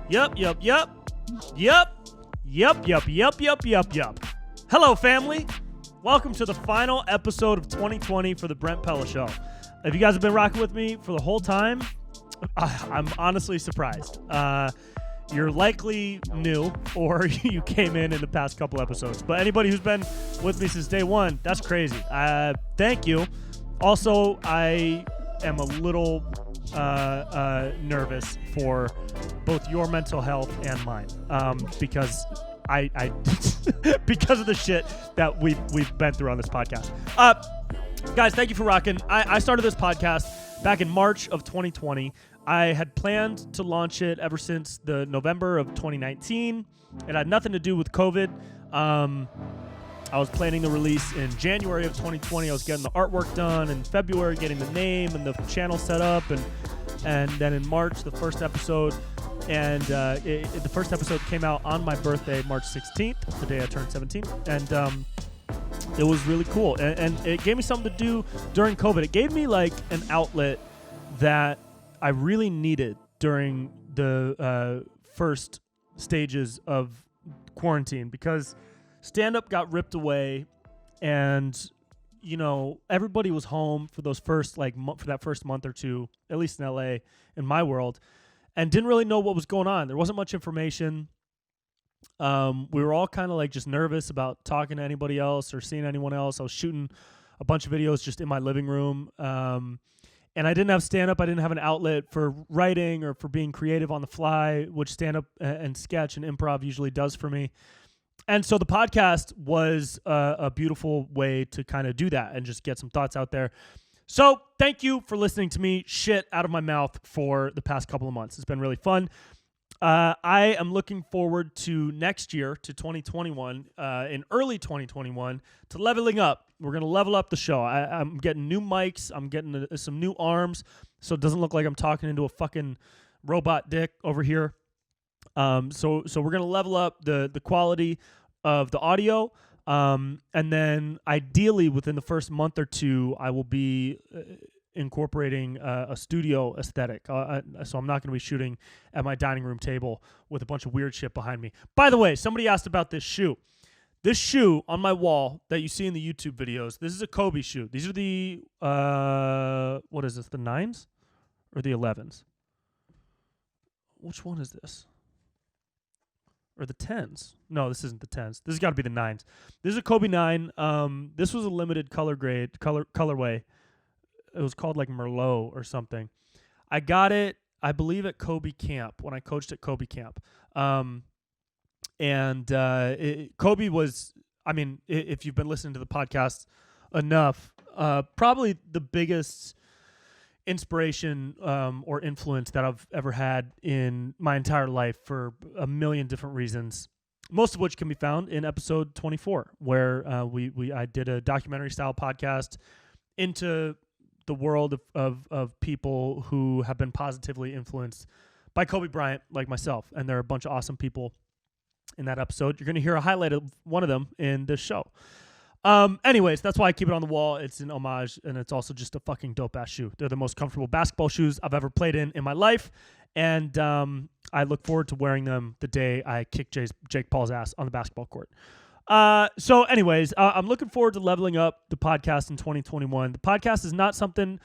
Yup. Hello, family. Welcome to the final episode of 2020 for the Brent Pella Show. If you guys have been rocking with me for the whole time, I'm honestly surprised. You're likely new or you came in the past couple episodes. But anybody who's been with me since day one, that's crazy. Thank you. Also, I am a little nervous for both your mental health and mine because I because of the shit that we've been through on this podcast. Guys, thank you for rocking. I started this podcast back in March of 2020. I had planned to launch it ever since the November of 2019. It had nothing to do with COVID. I was planning the release in January of 2020. I was getting the artwork done in February, getting the name and the channel set up, and then in March, the first episode. And the first episode came out on my birthday, March 16th, the day I turned 17. And it was really cool. And it gave me something to do during COVID. It gave me like an outlet that I really needed during the first stages of quarantine, because stand-up got ripped away, and you know, everybody was home for those first for that first month or two, at least in LA, in my world, and didn't really know what was going on. There wasn't much information. We were all kind of like just nervous about talking to anybody else or seeing anyone else. I was shooting a bunch of videos just in my living room. And I didn't have stand-up. I didn't have an outlet for writing or for being creative on the fly, which stand-up and sketch and improv usually does for me. And so the podcast was a beautiful way to kind of do that and just get some thoughts out there. So thank you for listening to me shit out of my mouth for the past couple of months. It's been really fun. I am looking forward to next year, to 2021, in early 2021, to leveling up. We're going to level up the show. I'm getting new mics. I'm getting some new arms, so it doesn't look like I'm talking into a fucking robot dick over here. So we're going to level up the quality of the audio. And then ideally within the first month or two, I will be incorporating a studio aesthetic. So I'm not going to be shooting at my dining room table with a bunch of weird shit behind me. By the way, somebody asked about this shoe. This shoe on my wall that you see in the YouTube videos, this is a Kobe shoe. These are the, what is this, the 9s or the 11s? Which one is this? Or the 10s? No, this isn't the 10s. This has got to be the 9s. This is a Kobe 9. This was a limited colorway. It was called like Merlot or something. I got it, I believe, at Kobe Camp when I coached at Kobe Camp. Kobe was, I mean, if you've been listening to the podcast enough, probably the biggest inspiration or influence that I've ever had in my entire life for a million different reasons, most of which can be found in episode 24, where I did a documentary style podcast into the world of people who have been positively influenced by Kobe Bryant, like myself. And there are a bunch of awesome people in that episode. You're going to hear a highlight of one of them in this show. Anyways, that's why I keep it on the wall. It's an homage, and it's also just a fucking dope-ass shoe. They're the most comfortable basketball shoes I've ever played in my life, and I look forward to wearing them the day I kick Jake Paul's ass on the basketball court. So anyways, I'm looking forward to leveling up the podcast in 2021. The podcast is not something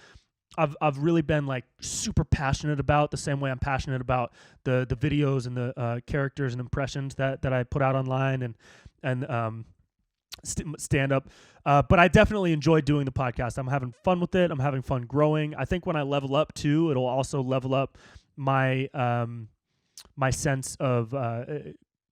I've really been like super passionate about the same way I'm passionate about the videos and the characters and impressions that I put out online and stand up. But I definitely enjoy doing the podcast. I'm having fun with it. I'm having fun growing. I think when I level up too, it'll also level up my my sense of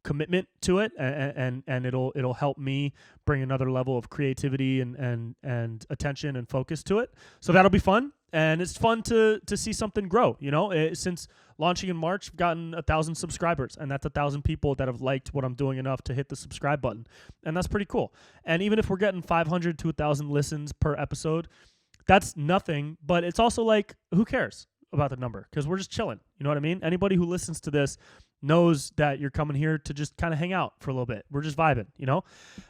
commitment to it, and it'll help me bring another level of creativity and attention and focus to it. So that'll be fun. And it's fun to see something grow, you know. Since launching in March, I've gotten 1,000 subscribers, and that's 1,000 people that have liked what I'm doing enough to hit the subscribe button. And that's pretty cool. And even if we're getting 500 to 1,000 listens per episode, that's nothing, but it's also like, who cares about the number? Because we're just chilling, you know what I mean? Anybody who listens to this knows that you're coming here to just kind of hang out for a little bit. We're just vibing, you know?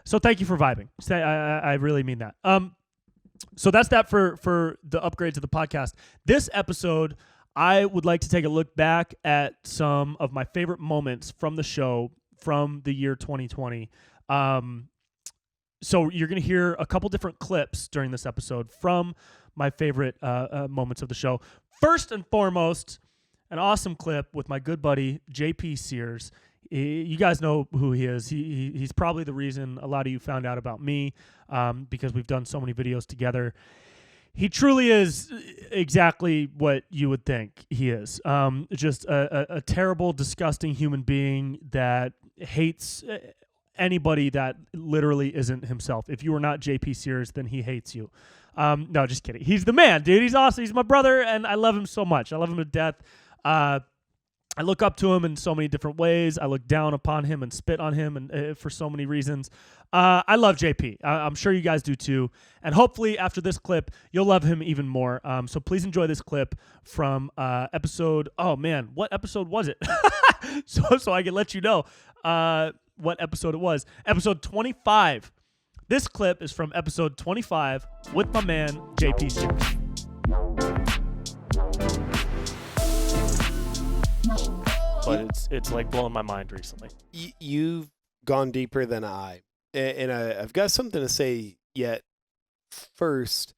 So thank you for vibing. I really mean that. So that's that for the upgrades of the podcast. This episode, I would like to take a look back at some of my favorite moments from the show from the year 2020. So you're going to hear a couple different clips during this episode from my favorite moments of the show. First and foremost, an awesome clip with my good buddy, JP Sears. You guys know who he is. He's probably the reason a lot of you found out about me because we've done so many videos together. He truly is exactly what you would think he is. Just a terrible, disgusting human being that hates anybody that literally isn't himself. If you are not JP Sears, then he hates you. No, just kidding. He's the man, dude. He's awesome. He's my brother, and I love him so much. I love him to death. I look up to him in so many different ways. I look down upon him and spit on him and for so many reasons. I love JP. I'm sure you guys do too. And hopefully after this clip, you'll love him even more. So please enjoy this clip from episode... Oh, man. What episode was it? so I can let you know what episode it was. Episode 25. This clip is from episode 25 with my man, JP Sears. But it's like blowing my mind recently. You've gone deeper than I. And I've got something to say yet. First,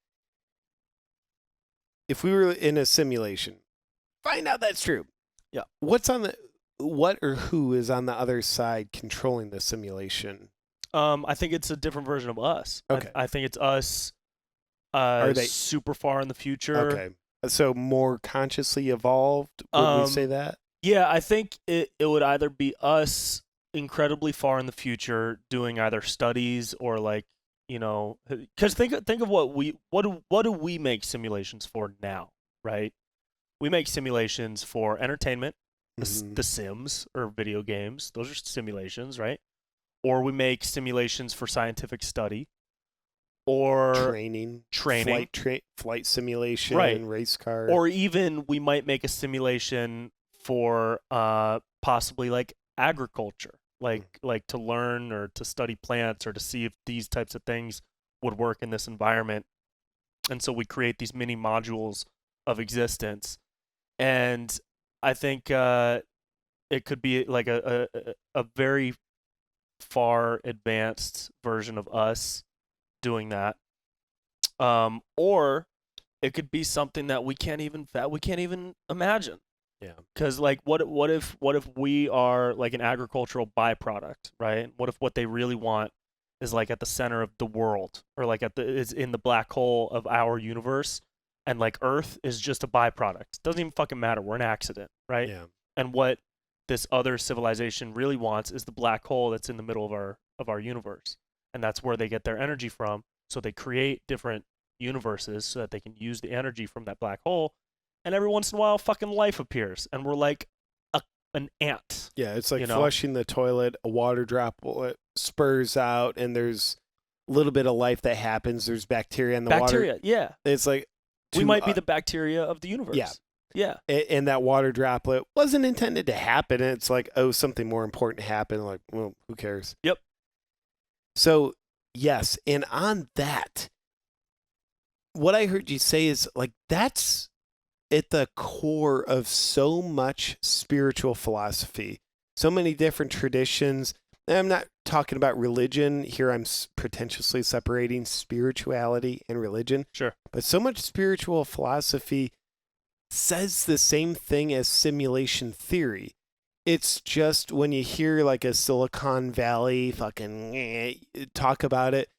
if we were in a simulation, find out that's true. Yeah. What or who is on the other side controlling the simulation? I think it's a different version of us. Okay. I think it's us Are they super far in the future. Okay. So more consciously evolved, would we say that? Yeah, I think it would either be us incredibly far in the future doing either studies or like, you know, because think of what do we make simulations for now, right? We make simulations for entertainment, the Sims or video games. Those are simulations, right? Or we make simulations for scientific study, or training, flight simulation, right. Race car, or even we might make a simulation for possibly like agriculture, like to learn or to study plants or to see if these types of things would work in this environment. And so we create these mini modules of existence. And I think it could be like a very far advanced version of us doing that. Or it could be something that we can't even imagine. Yeah. Because like, what if we are like an agricultural byproduct, right? What if what they really want is like at the center of the world, or like is in the black hole of our universe, and like Earth is just a byproduct. It doesn't even fucking matter. We're an accident, right? Yeah. And what this other civilization really wants is the black hole that's in the middle of our universe, and that's where they get their energy from. So they create different universes so that they can use the energy from that black hole. And every once in a while, fucking life appears, and we're like an ant. Yeah, it's like flushing the toilet, a water droplet spurs out, and there's a little bit of life that happens. There's bacteria in the water. Bacteria, yeah. It's like... we might be the bacteria of the universe. Yeah. Yeah. And that water droplet wasn't intended to happen. And it's like, oh, something more important happened. Like, well, who cares? Yep. So, yes. And on that, what I heard you say is like, that's at the core of so much spiritual philosophy, so many different traditions. And I'm not talking about religion here. I'm pretentiously separating spirituality and religion. Sure. But so much spiritual philosophy says the same thing as simulation theory. It's just when you hear like a Silicon Valley fucking talk about it,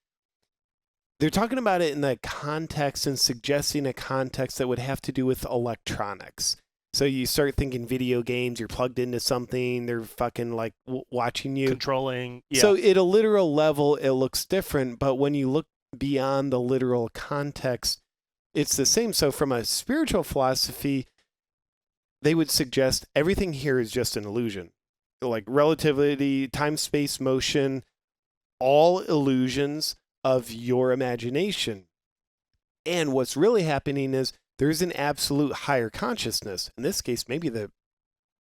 they're talking about it in the context and suggesting a context that would have to do with electronics. So you start thinking video games, you're plugged into something, they're fucking like watching you. Controlling. Yeah. So at a literal level, it looks different. But when you look beyond the literal context, it's the same. So from a spiritual philosophy, they would suggest everything here is just an illusion. Like relativity, time, space, motion, all illusions of your imagination. And what's really happening is there's an absolute higher consciousness. In this case, maybe the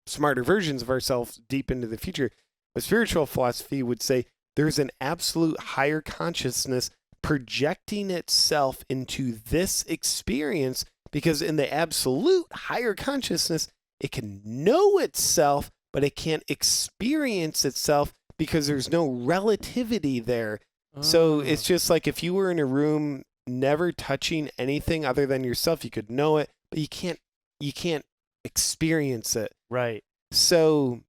smarter versions of ourselves deep into the future. But spiritual philosophy would say there's an absolute higher consciousness projecting itself into this experience Because in the absolute higher consciousness, it can know itself, but it can't experience itself because there's no relativity there. So it's just like if you were in a room never touching anything other than yourself, you could know it, but you can't experience it. Right. So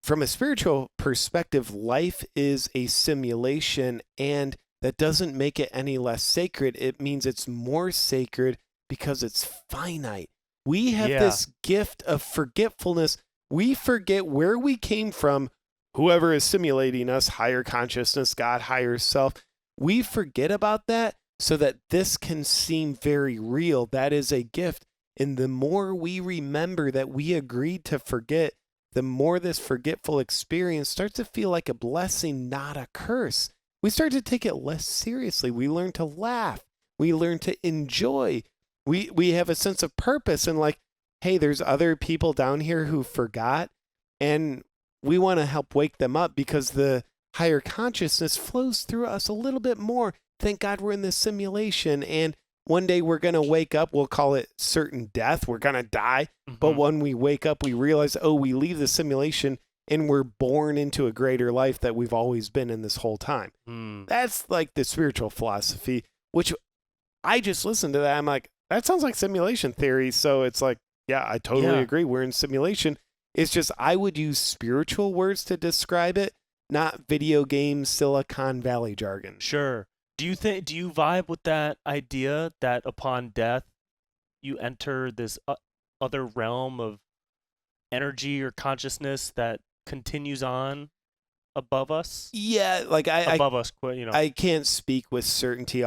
from a spiritual perspective, life is a simulation, and that doesn't make it any less sacred. It means it's more sacred because it's finite. We have this gift of forgetfulness. We forget where we came from. Whoever is simulating us, higher consciousness, God, higher self, we forget about that so that this can seem very real. That is a gift. And the more we remember that we agreed to forget, the more this forgetful experience starts to feel like a blessing, not a curse. We start to take it less seriously. We learn to laugh. We learn to enjoy. We have a sense of purpose and like, hey, there's other people down here who forgot, and we want to help wake them up because the higher consciousness flows through us a little bit more. Thank God we're in this simulation, and one day we're going to wake up. We'll call it certain death. We're going to die. Mm-hmm. But when we wake up, we realize, oh, we leave the simulation and we're born into a greater life that we've always been in this whole time. That's like the spiritual philosophy, which I just listened to that. I'm like, that sounds like simulation theory. So it's like, yeah, I totally agree. We're in simulation. It's just I would use spiritual words to describe it, not video game Silicon Valley jargon. Sure. Do you vibe with that idea that upon death you enter this other realm of energy or consciousness that continues on above us? Yeah, like above us, you know. I can't speak with certainty.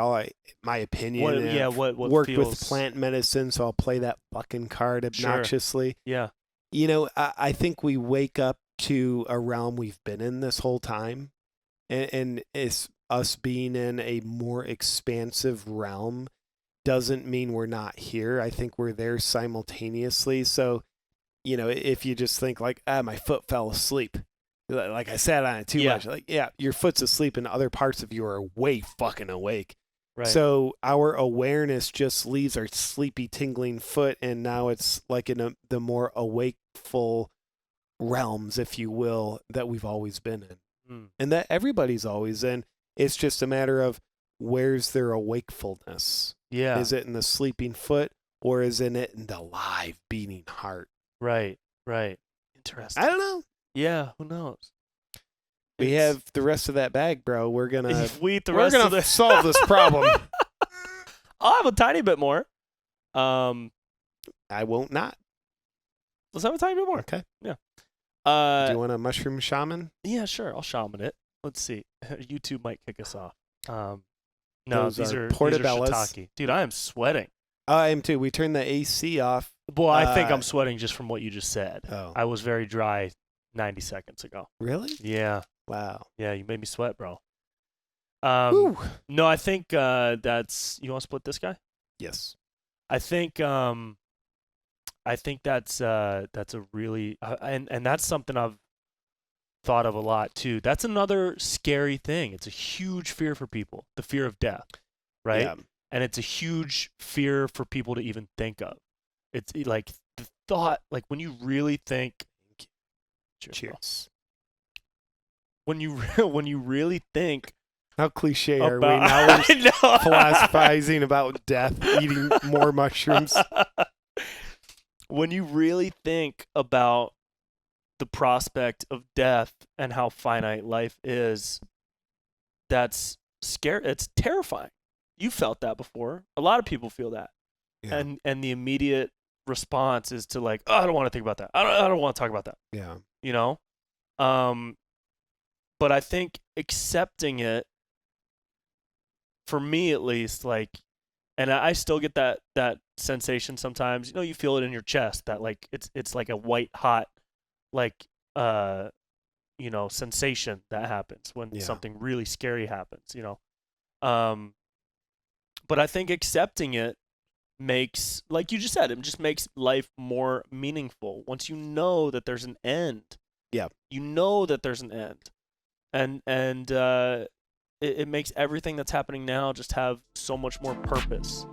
My opinion. What worked feels... with plant medicine, so I'll play that fucking card obnoxiously. Sure. Yeah. You know, I think we wake up to a realm we've been in this whole time, and it's us being in a more expansive realm doesn't mean we're not here. I think we're there simultaneously. So, you know, if you just think like, my foot fell asleep, like I sat on it too much, like, yeah, your foot's asleep and other parts of you are way fucking awake. Right. So our awareness just leaves our sleepy, tingling foot, and now it's like in the more awakeful realms, if you will, that we've always been in, and that everybody's always in. It's just a matter of where's their awakefulness. Yeah. Is it in the sleeping foot, or is it in the live beating heart? Right. Interesting. I don't know. Yeah, who knows? We have the rest of that bag, bro. We're gonna solve this problem. I'll have a tiny bit more. I won't not. Let's have a tiny bit more. Okay. Yeah. Do you want a mushroom shaman? Yeah, sure. I'll shaman it. Let's see. YouTube might kick us off. No, these are shiitake. Dude, I am sweating. I am too. We turned the AC off. Boy, I think I'm sweating just from what you just said. Oh. I was very dry 90 seconds ago. Really? Yeah. Wow. Yeah, you made me sweat, bro. No, I think that's... You want to split this guy? Yes. I think that's a really... and that's something I've thought of a lot, too. That's another scary thing. It's a huge fear for people, the fear of death, right? Yeah. And it's a huge fear for people to even think of. It's like the thought, like when you really think... Cheers. When you really think... How cliche are we now? We're philosophizing about death, eating more mushrooms. When you really think about the prospect of death and how finite life is, that's scary. It's terrifying. You felt that before. A lot of people feel that. Yeah. And the immediate response is to like, oh, I don't want to think about that. I don't want to talk about that. Yeah. You know? But I think accepting it, for me at least, like, and I still get that sensation sometimes. You know, you feel it in your chest that like it's like a white hot, like sensation that happens when something really scary happens. You know, but I think accepting it makes, like you just said, it just makes life more meaningful. Once you know that there's an end. Yeah. You know that there's an end, and it makes everything that's happening now just have so much more purpose.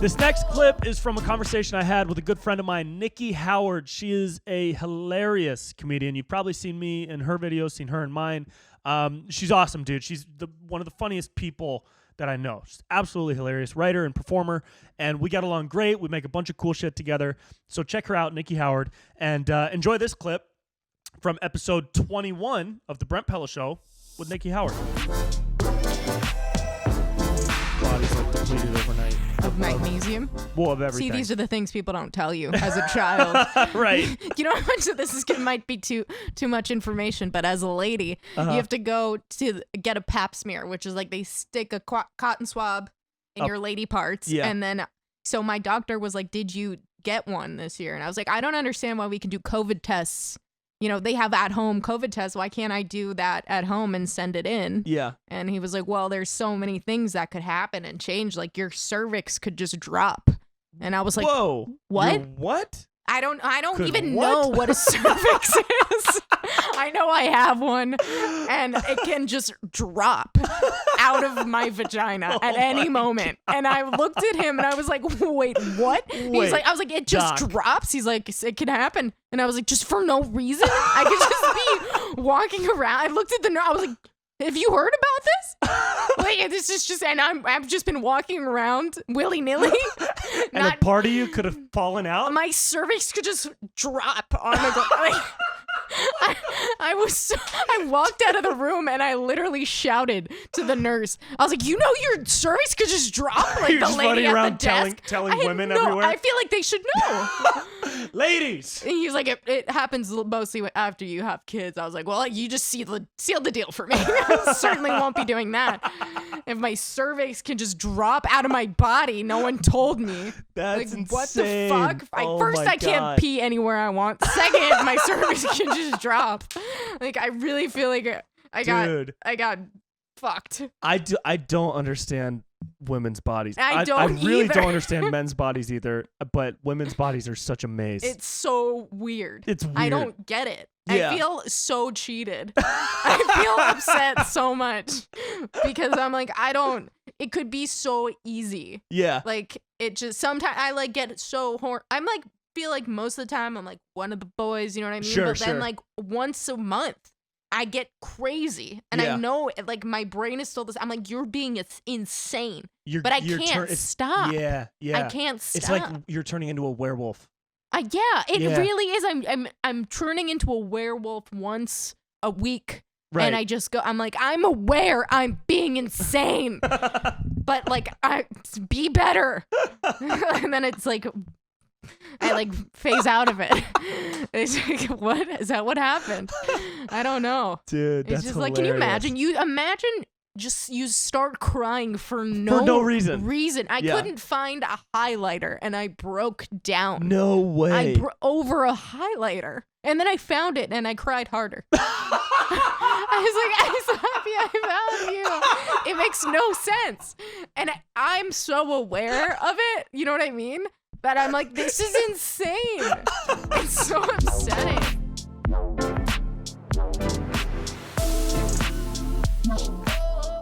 This next clip is from a conversation I had with a good friend of mine, Nikki Howard. She is a hilarious comedian. You've probably seen me in her videos, seen her in mine. She's awesome, dude. She's one of the funniest people that I know. She's absolutely hilarious writer and performer, and we got along great. We make a bunch of cool shit together. So check her out, Nikki Howard, and enjoy this clip from episode 21 of the Brent Pella Show with Nikki Howard. Body's like depleted overnight. Of magnesium? Well, of everything. See, these are the things people don't tell you as a child. Right. You know how much of this might be too much information, but as a lady, you have to go to get a pap smear, which is like they stick a cotton swab in your lady parts. Yeah. And then, so my doctor was like, did you get one this year? And I was like, I don't understand why we can do COVID tests. You know, they have at-home COVID tests. Why can't I do that at home and send it in? Yeah. And he was like, well, there's so many things that could happen and change. Like your cervix could just drop. And I was like, whoa. What? Your what? I don't Could even what? know what a cervix is. I know I have one, and it can just drop out of my vagina at any moment. And I looked at him and I was like, wait, what? He's like, I was like, it just Doc. drops. He's like, it can happen. And I was like, just for no reason? I could just be walking around. I looked at the nurse. I was like, have you heard about this? Like, this is just, and I've just been walking around willy-nilly. And a part of you could have fallen out? My cervix could just drop on the ground. I walked out of the room and I literally shouted to the nurse. I was like, you know, your cervix could just drop. Like You're the just lady running at around the desk. telling women everywhere? I feel like they should know. Ladies. And he was like, it happens mostly after you have kids. I was like, well, you just seal the deal for me. I certainly won't be doing that. If my cervix can just drop out of my body, no one told me. That's like, insane. what the fuck? Oh First, my I can't God. pee anywhere I want. Second, my cervix can just drop. Like, I really feel like I got fucked. I don't understand women's bodies. I I don't really either. don't understand men's bodies either, but women's bodies are such a maze. It's so weird. It's weird. I don't get it. Yeah. I feel so cheated. I feel upset so much because I'm like, it could be so easy. Yeah. Like, it just, sometimes I like get so I'm like, feel like most of the time I'm like one of the boys, you know what I mean? Sure, but then sure. like once a month, I get crazy. And Yeah. I know, like, my brain is still this. I'm like, you're being insane. You're, But I you're can't it's- stop. Yeah, yeah. I can't stop. It's like you're turning into a werewolf. Yeah, it Yeah. really is. I'm turning into a werewolf once a week. Right. And I just go, I'm like, I'm aware I'm being insane. But like, be better. And then it's like, I like phase out of it. It's like, what? Is that what happened? I don't know. Dude, It's that's just hilarious. like, can you imagine just you start crying for no, no reason. I Yeah. couldn't find a highlighter and I broke down. No way. Over a highlighter. And then I found it and I cried harder. I was like, I'm so happy I found you. It makes no sense. And I'm so aware of it, you know what I mean? That I'm like, this is insane. It's so upsetting.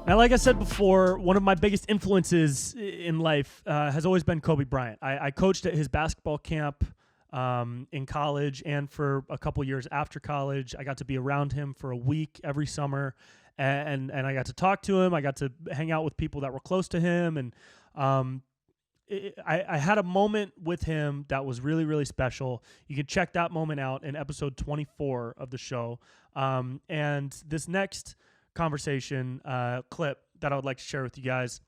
Now, like I said before, one of my biggest influences in life has always been Kobe Bryant. I coached at his basketball camp in college and for a couple years after college. I got to be around him for a week every summer, and I got to talk to him. I got to hang out with people that were close to him, and I had a moment with him that was really, really special. You can check that moment out in episode 24 of the show. And this next conversation clip that I would like to share with you guys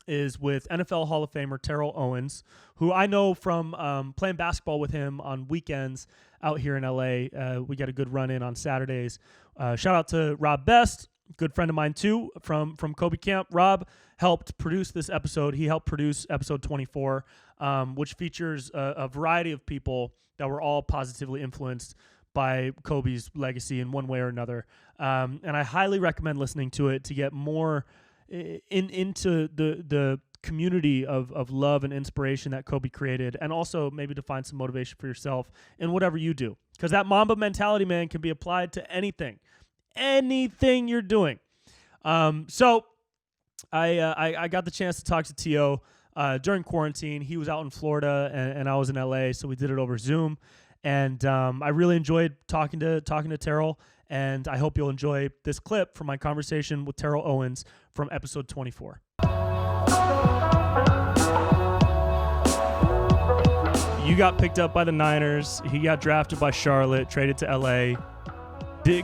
is with NFL Hall of Famer Terrell Owens, who I know from playing basketball with him on weekends out here in LA. We get a good run in on Saturdays. Shout out to Rob Best, good friend of mine too, from Kobe Camp. Rob helped produce this episode. He helped produce episode 24, which features a variety of people that were all positively influenced by Kobe's legacy in one way or another. And I highly recommend listening to it to get more into the community of love and inspiration that Kobe created, and also maybe to find some motivation for yourself in whatever you do. because that Mamba mentality, man, can be applied to anything you're doing. So I got the chance to talk to T.O. During quarantine. He was out in Florida and I was in LA, so we did it over Zoom. And I really enjoyed talking to Terrell, and I hope you'll enjoy this clip from my conversation with Terrell Owens from episode 24. You got picked up by the Niners. He got drafted by Charlotte, traded to LA.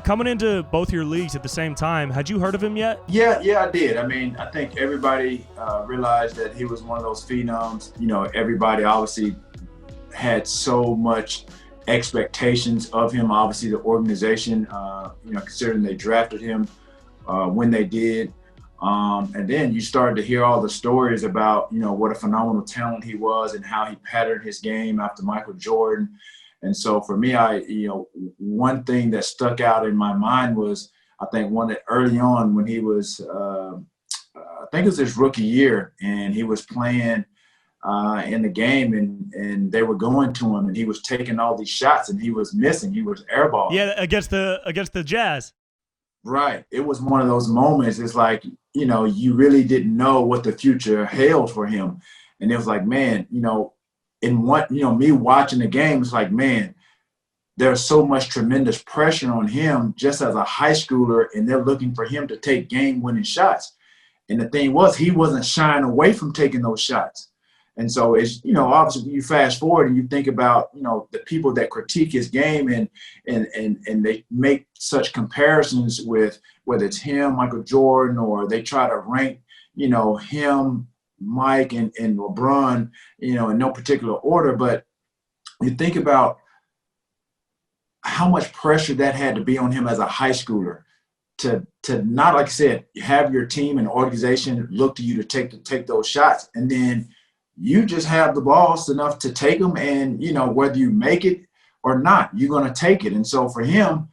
Coming into both your leagues at the same time, had you heard of him yet? Yeah, I did. I mean, I think everybody realized that he was one of those phenoms. You know, everybody obviously had so much expectations of him. Obviously, the organization, considering they drafted him when they did. And then you started to hear all the stories about, what a phenomenal talent he was and how he patterned his game after Michael Jordan. And so for me, one thing that stuck out in my mind was, I think early on when he was, I think it was his rookie year, and he was playing in the game, and they were going to him, and he was taking all these shots, and he was missing. He was airballing. Yeah, against the Jazz. Right. It was one of those moments. It's like, you really didn't know what the future held for him, and it was like, man, me watching the game, it's like, man, there's so much tremendous pressure on him just as a high schooler, and they're looking for him to take game-winning shots. And the thing was, he wasn't shying away from taking those shots. And so it's, obviously you fast forward and you think about, the people that critique his game and they make such comparisons with whether it's him, Michael Jordan, or they try to rank, him, Mike and LeBron, in no particular order. But you think about how much pressure that had to be on him as a high schooler to not, like I said, have your team and organization look to you to take those shots. And then you just have the balls enough to take them, and, whether you make it or not, you're going to take it. And so for him,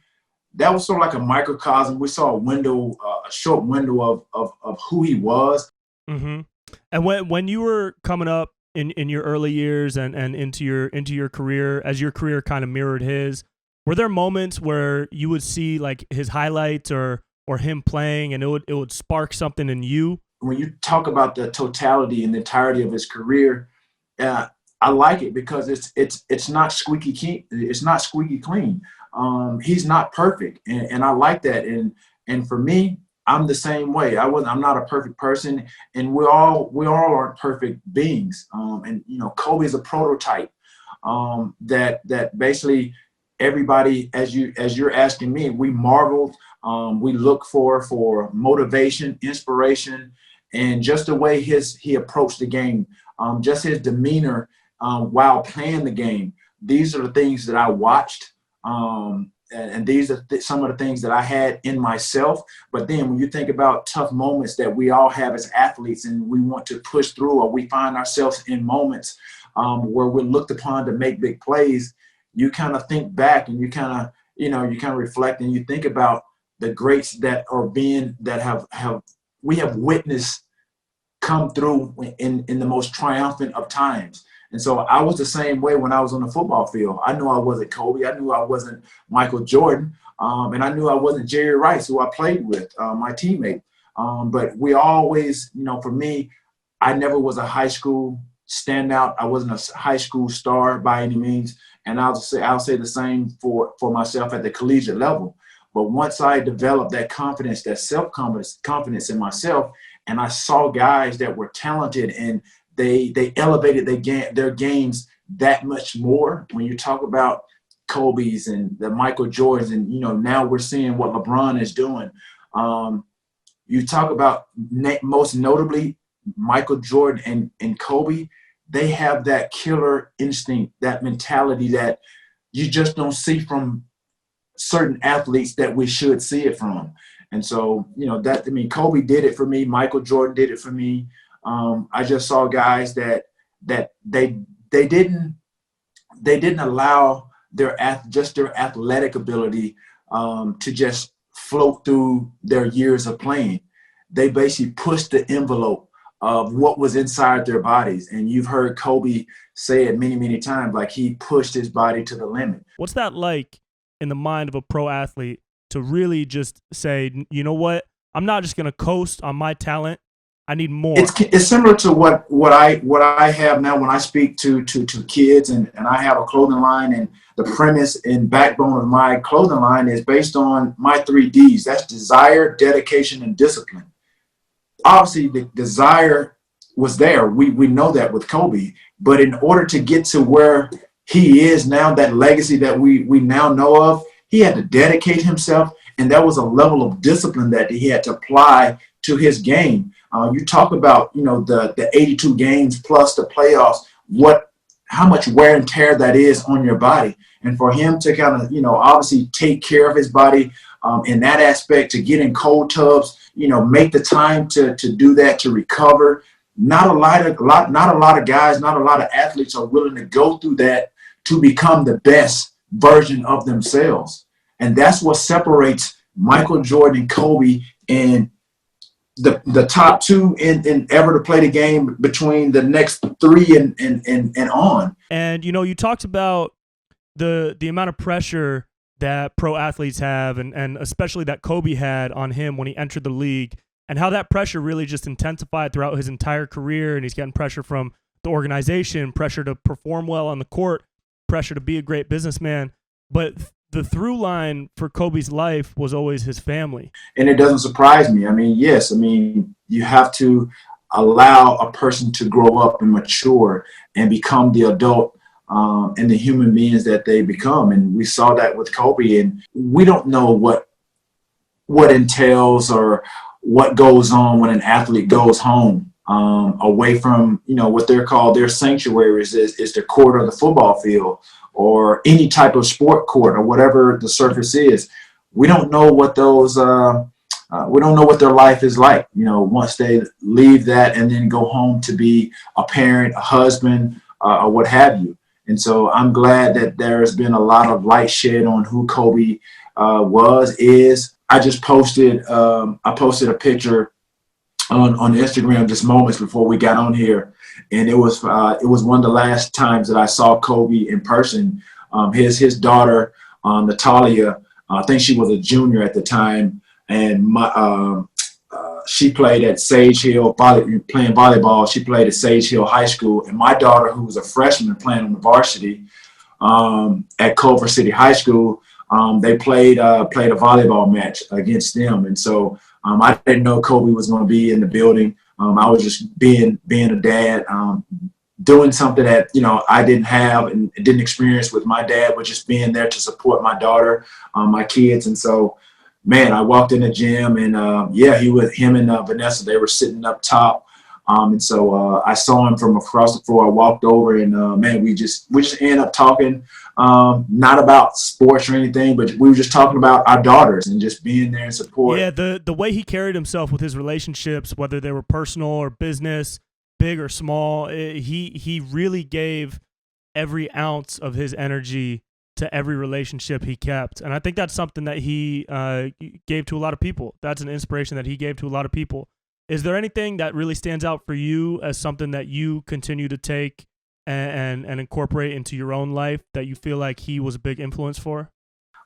that was sort of like a microcosm. We saw a short window of who he was. Mm-hmm. And when you were coming up in your early years and into your career, as your career kind of mirrored his, were there moments where you would see like his highlights or him playing, and it would spark something in you? When you talk about the totality and the entirety of his career, I like it because it's not squeaky clean. It's not squeaky clean. He's not perfect, and I like that. And for me, I'm the same way. I'm not a perfect person, and we all aren't perfect beings. And Kobe is a prototype that basically everybody, as you're asking me, we marveled. We look for motivation, inspiration, and just the way he approached the game, just his demeanor while playing the game. These are the things that I watched. And these are some of the things that I had in myself. But then when you think about tough moments that we all have as athletes and we want to push through, or we find ourselves in moments where we're looked upon to make big plays, you kind of think back and you kind of reflect and you think about the greats that we have witnessed come through in the most triumphant of times. And so I was the same way when I was on the football field. I knew I wasn't Kobe. I knew I wasn't Michael Jordan. And I knew I wasn't Jerry Rice, who I played with, my teammate. But we always, for me, I never was a high school standout. I wasn't a high school star by any means. And I'll say the same for myself at the collegiate level. But once I developed that confidence, that self-confidence in myself, and I saw guys that were talented and they elevated their games that much more. When you talk about Kobe's and the Michael Jordans, and now we're seeing what LeBron is doing. You talk about most notably Michael Jordan and Kobe. They have that killer instinct, that mentality that you just don't see from certain athletes that we should see it from. And so, Kobe did it for me. Michael Jordan did it for me. I just saw guys that they didn't allow their athletic ability to just float through their years of playing. They basically pushed the envelope of what was inside their bodies. And you've heard Kobe say it many, many times, like he pushed his body to the limit. What's that like in the mind of a pro athlete to really just say, you know what, I'm not just going to coast on my talent. I need more. It's similar to what I have now when I speak to kids, and I have a clothing line, and the premise and backbone of my clothing line is based on my 3 Ds. That's desire, dedication, and discipline. Obviously, the desire was there. We know that with Kobe, but in order to get to where he is now, that legacy that we now know of, he had to dedicate himself, and there was a level of discipline that he had to apply to his game. You talk about, the 82 games plus the playoffs, how much wear and tear that is on your body. And for him to kind of, obviously take care of his body in that aspect, to get in cold tubs, make the time to do that, to recover. Not a lot of guys, not a lot of athletes are willing to go through that to become the best version of themselves. And that's what separates Michael Jordan and Kobe and the top 2 in ever to play the game between the next 3 and on. And, you talked about the amount of pressure that pro athletes have, and especially that Kobe had on him when he entered the league, and how that pressure really just intensified throughout his entire career. And he's getting pressure from the organization, pressure to perform well on the court, pressure to be a great businessman. But the through line for Kobe's life was always his family. And it doesn't surprise me. You have to allow a person to grow up and mature and become the adult and the human beings that they become. And we saw that with Kobe, and we don't know what entails or what goes on when an athlete goes home away from, what they're called their sanctuaries is the court or the football field, or any type of sport court, or whatever the surface is. We don't know what those, we don't know what their life is like, once they leave that and then go home to be a parent, a husband, or what have you. And so I'm glad that there has been a lot of light shed on who Kobe is. I just posted, a picture on Instagram just moments before we got on here. And it was one of the last times that I saw Kobe in person. His daughter, Natalia, I think she was a junior at the time, and she played at Sage Hill, playing volleyball. She played at Sage Hill High School, and my daughter, who was a freshman playing on the varsity at Culver City High School, they played a volleyball match against them. And so I didn't know Kobe was going to be in the building. I was just being a dad, doing something that, I didn't have and didn't experience with my dad, but just being there to support my daughter, my kids. And so, man, I walked in the gym, and him and Vanessa, they were sitting up top. And so I saw him from across the floor. I walked over, and we just ended up talking, not about sports or anything, but we were just talking about our daughters and just being there in support. Yeah, the way he carried himself with his relationships, whether they were personal or business, big or small, he really gave every ounce of his energy to every relationship he kept. And I think that's something that he gave to a lot of people. That's an inspiration that he gave to a lot of people. Is there anything that really stands out for you as something that you continue to take and incorporate into your own life that you feel like he was a big influence for?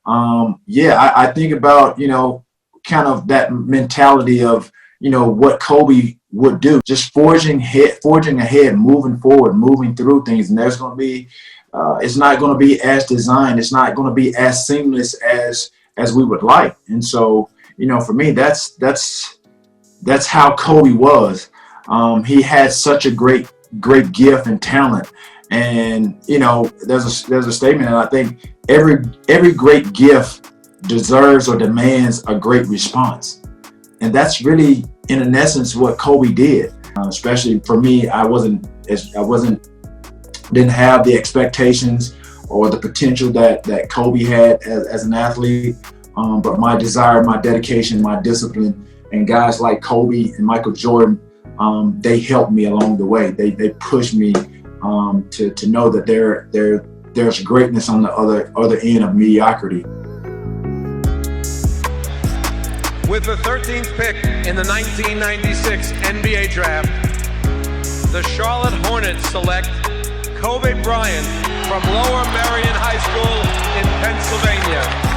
I think about, kind of that mentality of, what Kobe would do, just forging ahead, moving forward, moving through things. And there's going to be, it's not going to be as designed. It's not going to be as seamless as we would like. And so, for me, that's how Kobe was. He had such a great gift and talent. And, there's a statement, and I think every great gift deserves or demands a great response. And that's really, in essence, what Kobe did. Especially for me, didn't have the expectations or the potential that Kobe had as an athlete. But my desire, my dedication, my discipline, and guys like Kobe and Michael Jordan, they helped me along the way. They pushed me to know that there's greatness on the other end of mediocrity. With the 13th pick in the 1996 NBA Draft, the Charlotte Hornets select Kobe Bryant from Lower Merion High School in Pennsylvania.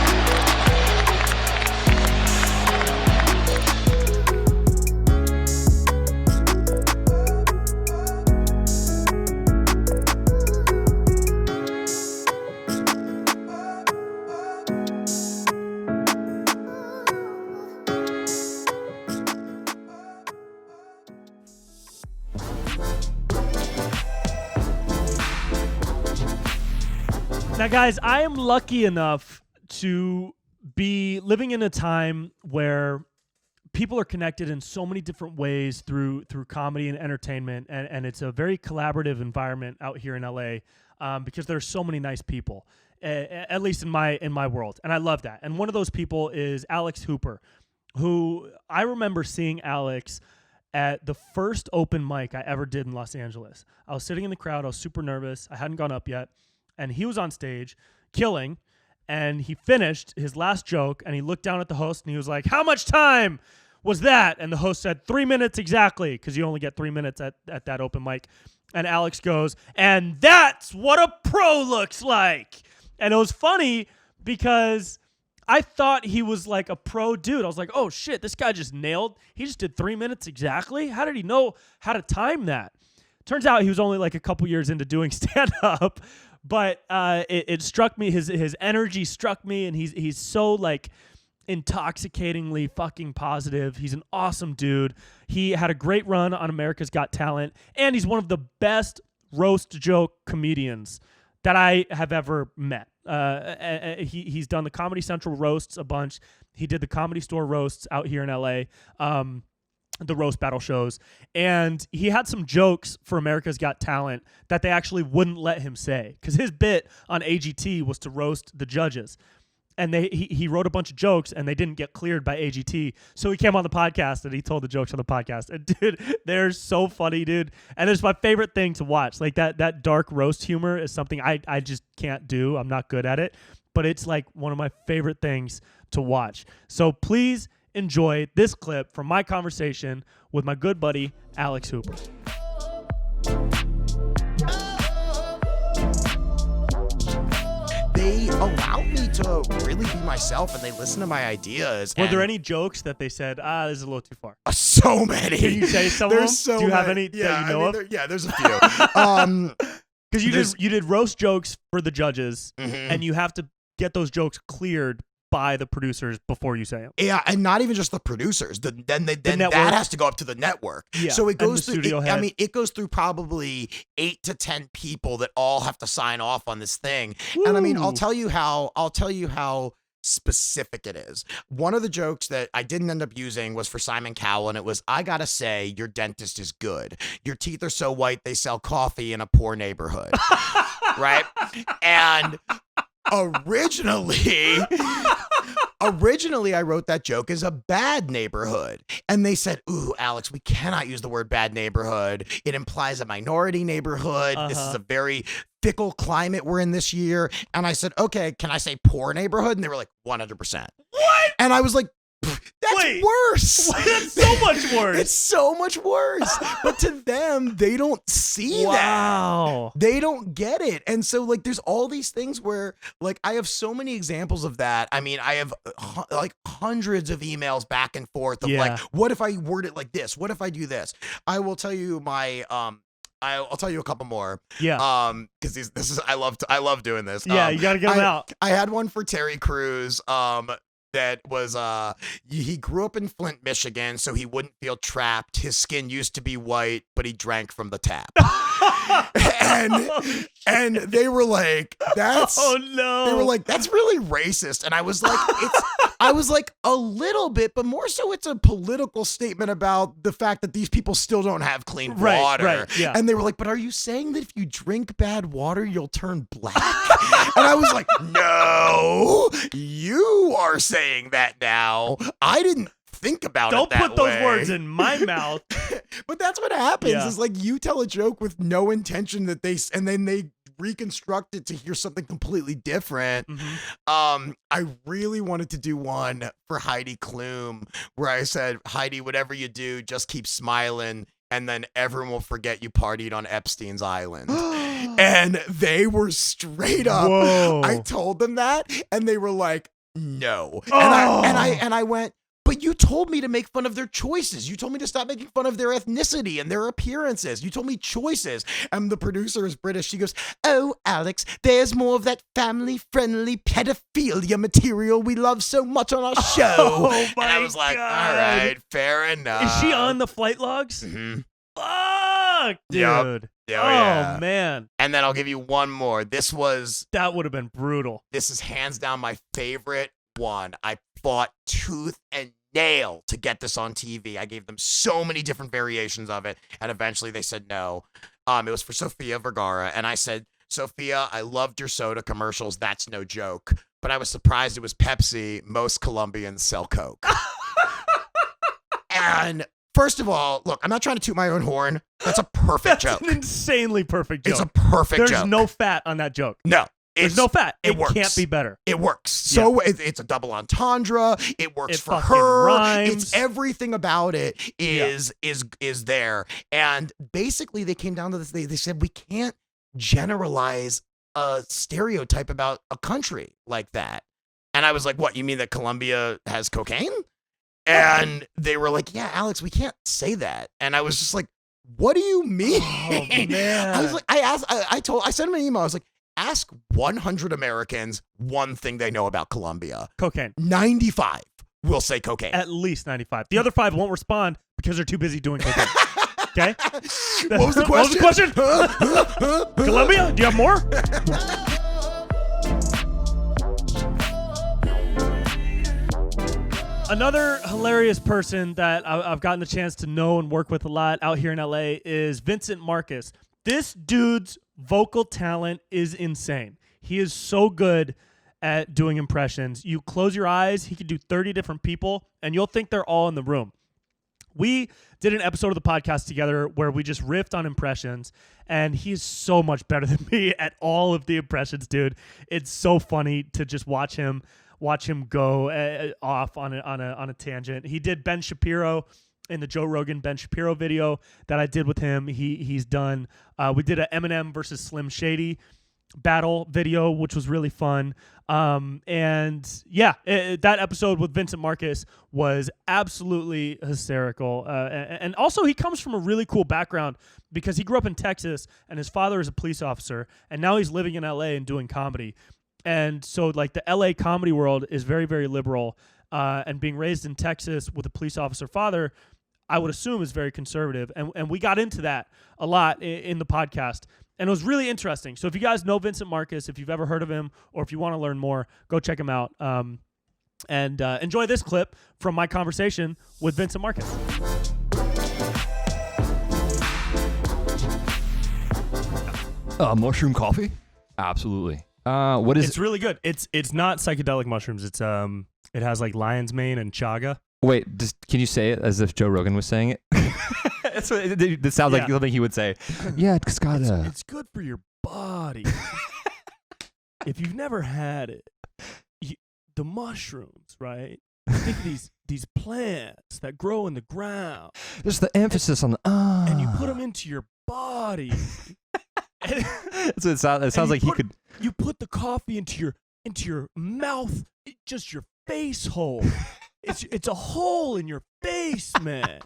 Now, guys, I am lucky enough to be living in a time where people are connected in so many different ways through comedy and entertainment, and it's a very collaborative environment out here in LA because there are so many nice people, at least in my world, and I love that. And one of those people is Alex Hooper, who I remember seeing Alex at the first open mic I ever did in Los Angeles. I was sitting in the crowd. I was super nervous. I hadn't gone up yet. And he was on stage killing, and he finished his last joke, and he looked down at the host, and he was like, "How much time was that?" And the host said, 3 minutes exactly, because you only get 3 minutes at that open mic. And Alex goes, "And that's what a pro looks like." And it was funny because I thought he was like a pro dude. I was like, oh, shit, this guy just nailed. He just did 3 minutes exactly? How did he know how to time that? Turns out he was only like a couple years into doing stand-up. But it struck me, his energy struck me, and he's so like intoxicatingly fucking positive. He's an awesome dude. He had a great run on America's Got Talent, and he's one of the best roast joke comedians that I have ever met. He's done the Comedy Central roasts a bunch. He did the Comedy Store roasts out here in LA. The roast battle shows, and he had some jokes for America's Got Talent that they actually wouldn't let him say, because his bit on AGT was to roast the judges, and he wrote a bunch of jokes and they didn't get cleared by AGT, so he came on the podcast and he told the jokes on the podcast, and dude, they're so funny, dude, and it's my favorite thing to watch. Like that dark roast humor is something I just can't do. I'm not good at it, but it's like one of my favorite things to watch. So please enjoy this clip from my conversation with my good buddy, Alex Hooper. They allowed me to really be myself, and they listened to my ideas. Were there any jokes that they said, this is a little too far? So many. Can you say some of them? So Do you have many. any that you know of? Yeah, there's a few. Because you did roast jokes for the judges, and you have to get those jokes cleared by the producers before you say them. Yeah, and not even just the producers. Then that has to go up to the network. Yeah, so it goes and the through. studio head. It goes through probably 8 to 10 people that all have to sign off on this thing. Woo. And I mean, I'll tell you how specific it is. One of the jokes that I didn't end up using was for Simon Cowell, and it was, "I gotta say, your dentist is good. Your teeth are so white they sell coffee in a poor neighborhood." Right? And Originally, I wrote that joke as a bad neighborhood. And they said, "Ooh, Alex, we cannot use the word bad neighborhood. It implies a minority neighborhood. This is a very fickle climate we're in this year." And I said, "Okay, can I say poor neighborhood?" And they were like, 100%. What? And I was like, that's worse. That's so much worse. It's so much worse. But to them, they don't see that. They don't get it. And so like there's all these things where like I have so many examples of that. I mean, I have like hundreds of emails back and forth of like, what if I word it like this? What if I do this? I will tell you my I'll tell you a couple more. Yeah. Because this is I love doing this. Yeah, you gotta get them out. I had one for Terry Crews. That was he grew up in Flint, Michigan, so he wouldn't feel trapped. His skin used to be white, but he drank from the tap. and they were like, that's they were like, that's really racist. And I was like, a little bit, but more so it's a political statement about the fact that these people still don't have clean water. Right, yeah. And they were like, but are you saying that if you drink bad water, you'll turn black? And I was like, no, you are saying that now. I didn't think about it that way. Don't put those words in my mouth. But that's what happens is like you tell a joke with no intention that and then they reconstruct it to hear something completely different. I really wanted to do one for Heidi Klum where I said, "Heidi, whatever you do, just keep smiling and then everyone will forget you partied on Epstein's island. And they were straight up. Whoa. I told them that, and they were like, no. Oh. And I went, but you told me to make fun of their choices. You told me to stop making fun of their ethnicity and their appearances. You told me choices. And the producer is British. She goes, oh, Alex, there's more of that family-friendly pedophilia material we love so much on our show. Oh, my and I was like, God. all right, fair enough. Is she on the flight logs? Mm-hmm. Fuck, dude. Yep. Oh, yeah. man. And then I'll give you one more. This That would have been brutal. is hands down my favorite one. I fought tooth and nail to get this on TV. I gave them so many different variations of it, and eventually they said no. It was for Sofia Vergara, and I said, Sophia, I loved your soda commercials. That's no joke. But I was surprised it was Pepsi. Most Colombians sell Coke. And first of all, look, I'm not trying to toot my own horn. That's a perfect That's joke. an insanely perfect joke. It's a perfect There's joke. no fat on that joke. No. There's no fat. It It works. can't be better. It works. So it's a double entendre. It works It for fucking her. rhymes. It's everything about it is there. And basically they came down to this. They said we can't generalize a stereotype about a country like that. And I was like, what, you mean that Colombia has cocaine? And they were like, yeah, Alex, we can't say that. And I was just like, what do you mean? Oh, man. I was like, I sent him an email. I was like, ask 100 Americans one thing they know about Colombia. Cocaine. 95 will say cocaine. At least 95. The other 5 won't respond because they're too busy doing cocaine. Okay? What was the question? What was the question? Colombia? Do you have more? Another hilarious person that I've gotten the chance to know and work with a lot out here in LA is Vincent Marcus. This dude's vocal talent is insane. He is so good at doing impressions. You close your eyes, he can do 30 different people, and you'll think they're all in the room. We did an episode of the podcast together where we just riffed on impressions, and he's so much better than me at all of the impressions, dude. It's so funny to just watch him go off on a tangent. He did Ben Shapiro in the Joe Rogan Ben Shapiro video that I did with him. He's done. We did an Eminem versus Slim Shady battle video, which was really fun. And yeah, that episode with Vincent Marcus was absolutely hysterical. And also he comes from a really cool background because he grew up in Texas and his father is a police officer, and now he's living in LA and doing comedy. And so like the LA comedy world is very, very liberal, and being raised in Texas with a police officer father, I would assume is very conservative. And we got into that a lot in the podcast. And it was really interesting. So if you guys know Vincent Marcus, if you've ever heard of him, or if you want to learn more, go check him out. And enjoy this clip from my conversation with Vincent Marcus. Mushroom coffee? Absolutely. What is It's really good. It's not psychedelic mushrooms. It's it has like lion's mane and chaga. Wait, can you say it as if Joe Rogan was saying it? That's what it sounds like something he would say. Yeah, it's got It's good for your body. If you've never had it, the mushrooms, right? Think of these plants that grow in the ground. There's the emphasis on the and you put them into your body. So it sounds like he could. You put the coffee into your mouth, just your face hole. It's a hole in your face, man.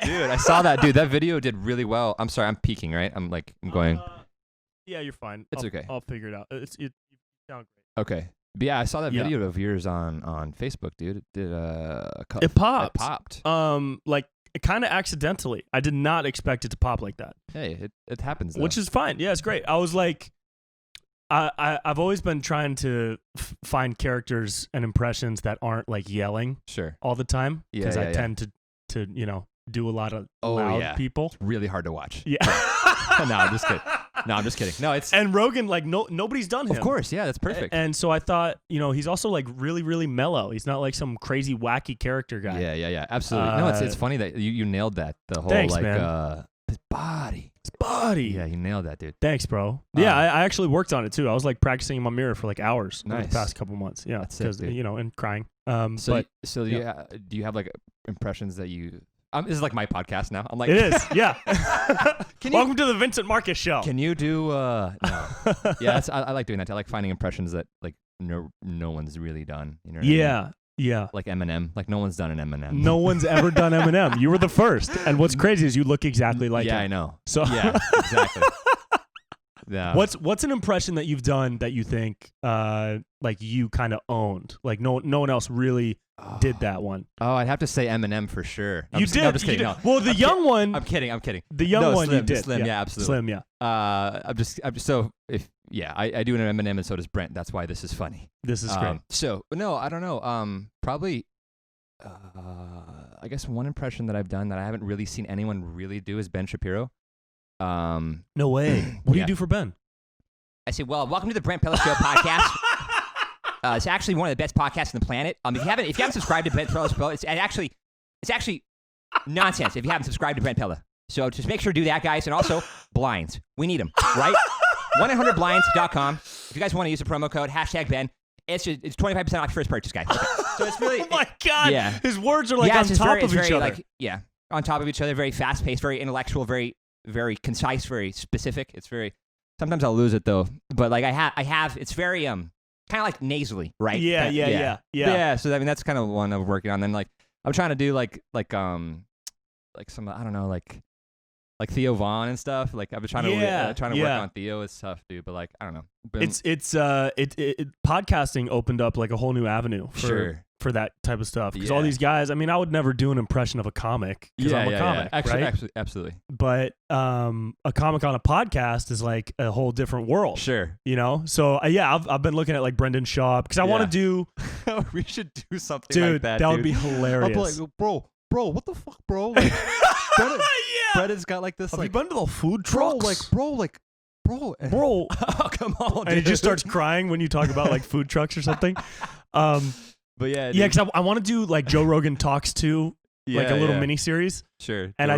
Dude, I saw that. Dude, that video did really well. I'm sorry, I'm peeking, right? I'm going. Yeah, you're fine. It's okay. I'll figure it out. You sound great. Okay. But yeah, I saw that Yeah. video of yours on Facebook, dude. It did It popped. It popped. Like kind of accidentally. I did not expect it to pop like that. Hey, it happens though. Which is fine. Yeah, it's great. I was like, I've always been trying to find characters and impressions that aren't like yelling sure all the time because I yeah. tend to do a lot of loud people. It's really hard to watch. Yeah. No, I'm just kidding. No, it's and Rogan, like nobody's done him. of course, yeah, that's perfect. And so I thought, he's also like really, really mellow. He's not like some crazy wacky character guy. Yeah, absolutely. No, it's funny that you nailed that. The whole thanks, like man. his body. Yeah, you nailed that, dude. Thanks, bro. Yeah, I actually worked on it too. I was like practicing in my mirror for like hours over Nice. the past couple months. Yeah, That's sick, because dude. and crying. So but do you have like impressions that you This is like my podcast now. I'm like, It is, yeah. Can Welcome to the Vincent Marcus Show. Can you do? No. Yeah, I like doing that. I like finding impressions that like no one's really done. You know what I mean? Yeah. Like Eminem. Like no one's done an Eminem. No one's ever done Eminem. You were the first. And what's crazy is you look exactly like him. Yeah, I know. So yeah, exactly. Yeah. What's an impression that you've done that you think like you kind of owned? Like no one else really did that one. Oh, I'd have to say Eminem for sure. You did. I'm just kidding. No. Well, the young one. I'm kidding. The young one Slim, you did. Slim, yeah, absolutely. Slim, yeah. I'm just so I do an Eminem and so does Brent. That's why this is funny. This is great. So no, I don't know. Probably. I guess one impression that I've done that I haven't really seen anyone really do is Ben Shapiro. No way. What do you do for Ben? I say, well, welcome to the Brent Pella Show podcast. It's actually one of the best podcasts on the planet. If you haven't subscribed to Brent Pella's show, it's actually nonsense if you haven't subscribed to Brent Pella. So just make sure to do that, guys. And also, blinds. We need them, right? 1-800-blinds.com. If you guys want to use the promo code, #Ben, it's 25% off your first purchase, guys. Okay. So it's really... Oh, my God. Yeah. His words are like on top of each other. On top of each other, very fast-paced, very intellectual, very, very concise, very specific. It's very... Sometimes I'll lose it, though. But like I have, it's very... kind of like nasally, right? Yeah. So I mean, that's kind of one I'm working on. Then like I'm trying to do like some I don't know like Theo Vaughn and stuff. Like I've been trying to work on Theo. It's tough, dude. But like I don't know. Podcasting opened up like a whole new avenue for that type of stuff. Because all these guys, I mean, I would never do an impression of a comic because I'm a comic, right? Absolutely. But a comic on a podcast is like a whole different world. Sure. You know? So I've been looking at like Brendan Schaub because I want to do. We should do something dude, like that. That would be hilarious. I'll be like, bro, what the fuck, bro? Like, Brendan's got like this. Have like, you been to the food bro, trucks? bro. Oh, come on, and he just starts crying when you talk about like food trucks or something. But yeah, because I want to do like Joe Rogan Talks to like a little mini series. Sure. And I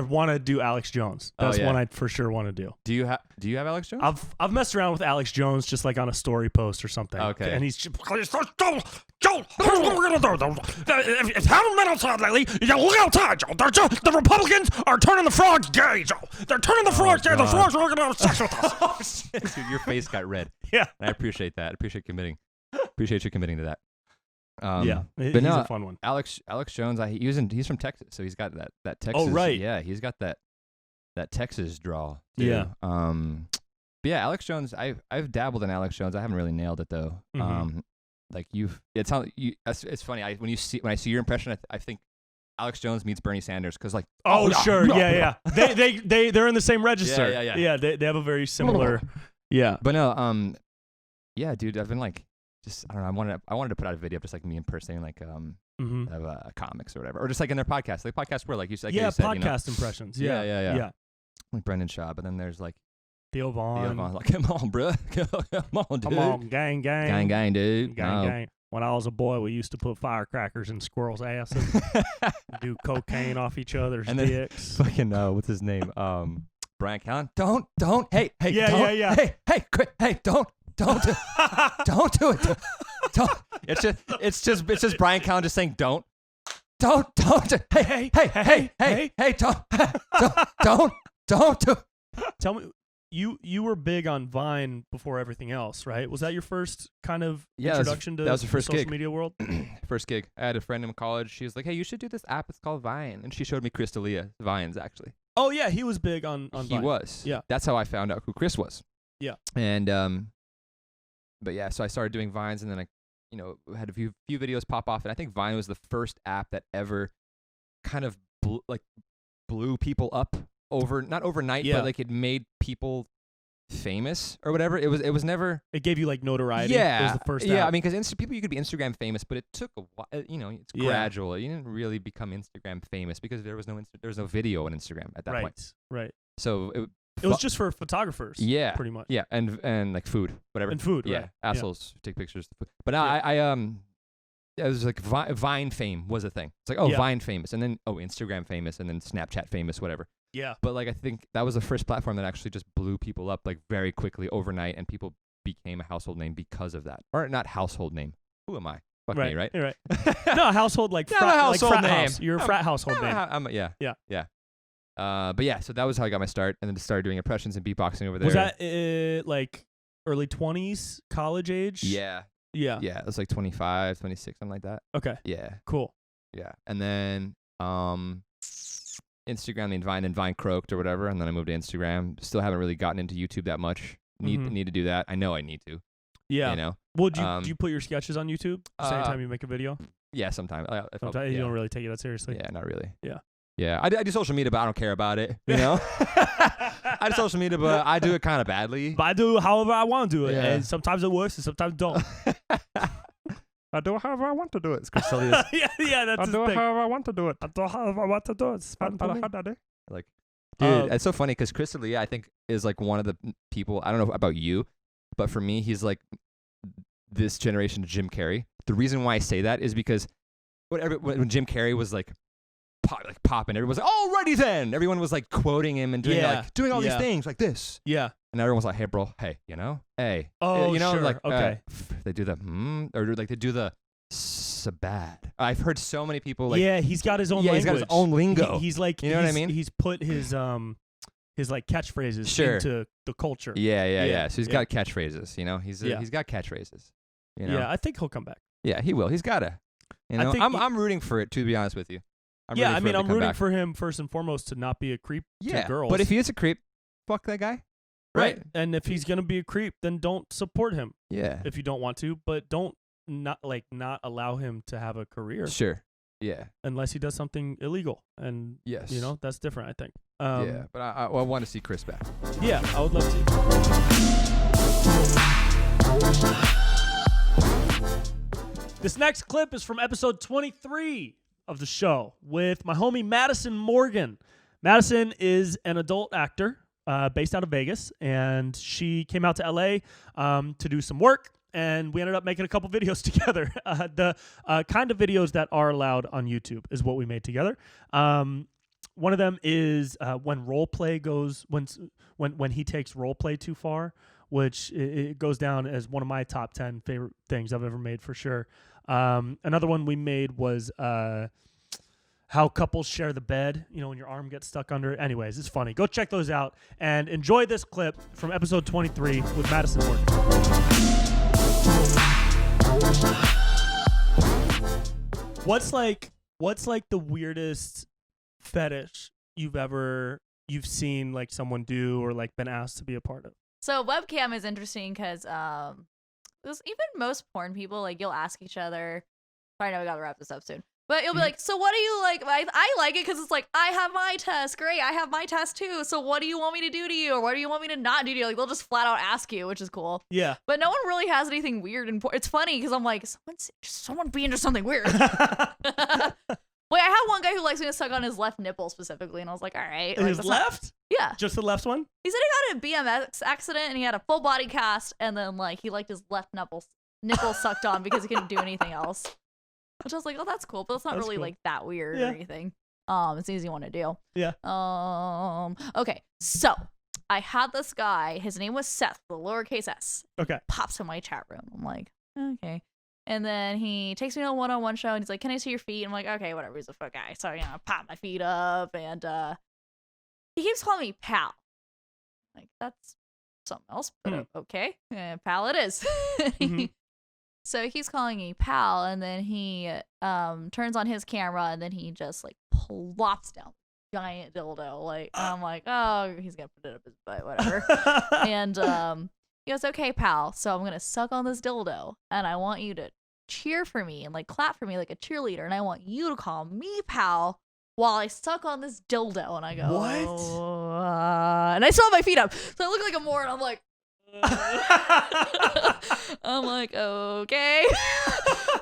want to do Alex Jones. That's one I for sure want to do. Do you have Alex Jones? I've messed around with Alex Jones just like on a story post or something. Okay. And he's just, Joe, here's what we're gonna do. If haven't been outside lately, you look outside, Joe. The Republicans are turning the frogs gay, Joe. They're turning the frogs gay. The frogs are gonna have sex with us. Oh, shit. Dude, your face got red. Yeah. And I appreciate that. Appreciate you committing to that. He's but no, a fun one. Alex Jones, he's from Texas, so he's got that Texas. Oh right. Yeah, he's got that Texas draw. Too. Yeah. But yeah, Alex Jones. I've dabbled in Alex Jones. I haven't really nailed it though. Mm-hmm. Like it's funny. When I see your impression, I think Alex Jones meets Bernie Sanders because like. Oh sure, yeah. They're in the same register. Yeah. Yeah, they have a very similar. Yeah. But no, yeah, dude. I've been like. Just I don't know. I wanted to put out a video of just like me impersonating like of comics or whatever, or just like in their podcast, like podcast where like you said, podcast impressions. Yeah. Like Brendan Schaub, and then there's like Theo Vaughn. Like come on, bro, come on, dude. Come on, gang, dude. Gang. When I was a boy, we used to put firecrackers in squirrels' asses, do cocaine off each other's dicks. Fucking what's his name? Bryant Callen. Don't. Hey. Yeah. Hey, don't do it. Don't. It's just Brian Callen just saying don't. Hey, don't do. Tell me, you were big on Vine before everything else, right? Was that your first kind of introduction to that was the first social gig. media world? First gig. I had a friend in college. She was like, "Hey, you should do this app. It's called Vine," and she showed me Chris D'Elia Vines actually. Oh yeah, he was big on He Vine. was. Yeah. That's how I found out who Chris was. Yeah. And but yeah, so I started doing Vines, and then I, had a few videos pop off, and I think Vine was the first app that ever kind of blew people up not overnight, but like it made people famous or whatever. It was never. It gave you like notoriety. Yeah. It was the first. Yeah, app. I mean, because people, you could be Instagram famous, but it took a while. It's gradual. You didn't really become Instagram famous because there was no video on Instagram at that point. Right. So it was just for photographers. Yeah. Pretty much. Yeah, and like food, whatever. And food. Yeah. Right. Assholes take pictures. But now it was like Vine fame was a thing. It's like Vine famous, and then Instagram famous, and then Snapchat famous, whatever. Yeah. But like I think that was the first platform that actually just blew people up like very quickly overnight, and people became a household name because of that. Or not household name. Who am I? Fuck right. me, right? You're right. No, a household like Yeah, frat, a household like frat name. house. You're a frat household name. Yeah. But yeah, so that was how I got my start, and then just started doing impressions and beatboxing over there. Was that like early 20s, college age? Yeah. Yeah. Yeah, it was like 25, 26, something like that. Okay. Yeah. Cool. Yeah. And then Instagram, then Vine croaked or whatever, and then I moved to Instagram. Still haven't really gotten into YouTube that much. Need to do that. I know I need to. Yeah. You know. Well, do you put your sketches on YouTube? Just anytime you make a video? Yeah, sometimes. Sometimes you don't really take it that seriously. Yeah, not really. Yeah. Yeah, I do social media, but I don't care about it. You know, I do social media, but I do it kind of badly. But I do however I want to do it, Yeah. and sometimes it works and sometimes it don't. I do it however I want to do it. It's Castilia's. yeah, that's his do it thing. however I want to do it. I do however I want to do it. It's fun for me. Like, dude, it's so funny because Crystalia, I think, is like one of the people. I don't know about you, but for me, he's like this generation Jim Carrey. The reason why I say that is because when Jim Carrey was like popping, everyone was like, "Alrighty then." Everyone was like quoting him and doing all these things like this. Yeah. And everyone was like, "Hey, bro, hey, hey." Oh, you know, sure. like Okay. they do the or like they do the sabad. I've heard so many people like yeah, he's got his own language. He's got his own lingo. He's like, you know what I mean? He's put his like catchphrases into the culture. Yeah. So he's got catchphrases. You know, he's got catchphrases. You know? Yeah, I think he'll come back. Yeah, he will. He's gotta. You know, I'm rooting for it, to be honest with you. I'm rooting for him first and foremost to not be a creep to girls. But if he is a creep, fuck that guy. Right. And if he's gonna be a creep, then don't support him. Yeah. If you don't want to, but don't not allow him to have a career. Sure. Yeah. Unless he does something illegal, and yes, that's different. I think. Yeah, but I want to see Chris back. Yeah, I would love to. This next clip is from episode 23 of the show with my homie Madison Morgan. Madison is an adult actor based out of Vegas, and she came out to LA to do some work, and we ended up making a couple videos together. The kind of videos that are allowed on YouTube is what we made together. One of them is when role play goes when he takes role play too far, which it goes down as one of my top 10 favorite things I've ever made for sure. Another one we made was how couples share the bed, when your arm gets stuck under it. Anyways, it's funny. Go check those out and enjoy this clip from episode 23 with Madison Morgan. What's like the weirdest fetish you've seen like someone do or like been asked to be a part of? So webcam is interesting because even most porn people, like, you'll ask each other. Probably know we gotta wrap this up soon. But you'll be like, so what do you like? I like it because it's like, I have my test. Great, I have my test too. So what do you want me to do to you? Or what do you want me to not do to you? Like, they'll just flat out ask you, which is cool. Yeah. But no one really has anything weird. It's funny because I'm like, someone be into something weird. Wait, I have one guy who likes me to suck on his left nipple specifically, and I was like, all right. Like, his left? Yeah. Just the left one? He said he got in a BMX accident, and he had a full body cast, and then, like, he liked his left nipple sucked on because he couldn't do anything else. Which I was like, oh, that's cool, but it's not really, cool. Like, that weird or anything. It's an easy one to do. Yeah. Okay, so I had this guy. His name was Seth, the lowercase s. Okay. Pops in my chat room. I'm like, okay. And then he takes me to a one-on-one show, and he's like, can I see your feet? I'm like, okay, whatever. He's a fuck guy. So, I pop my feet up, and he keeps calling me pal. Like, that's something else, but okay. Pal it is. Mm-hmm. So he's calling me pal, and then he turns on his camera, and then he just, like, plops down a giant dildo. Like, I'm like, oh, he's going to put it up his butt, whatever. And he goes, okay, pal, so I'm going to suck on this dildo, and I want you to cheer for me and, like, clap for me like a cheerleader, and I want you to call me pal while I suck on this dildo. And I go, what? And I still have my feet up, so I look like a moron. I'm like, I'm like, okay.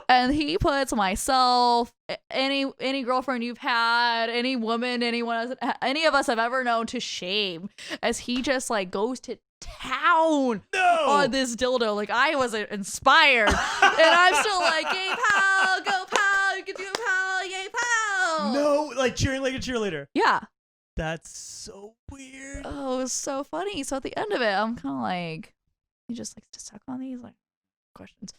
And he puts myself, any girlfriend you've had, any woman, any of us have ever known, to shame, as he just, like, goes to town on this dildo. Like, I was inspired, and I'm still like, yay pal, go pal, you can do it, pal, yay pal. No, like cheering like a cheerleader. Yeah. That's so weird. Oh, it was so funny. So at the end of it, I'm kind of like, he just likes to suck on these, like, questions.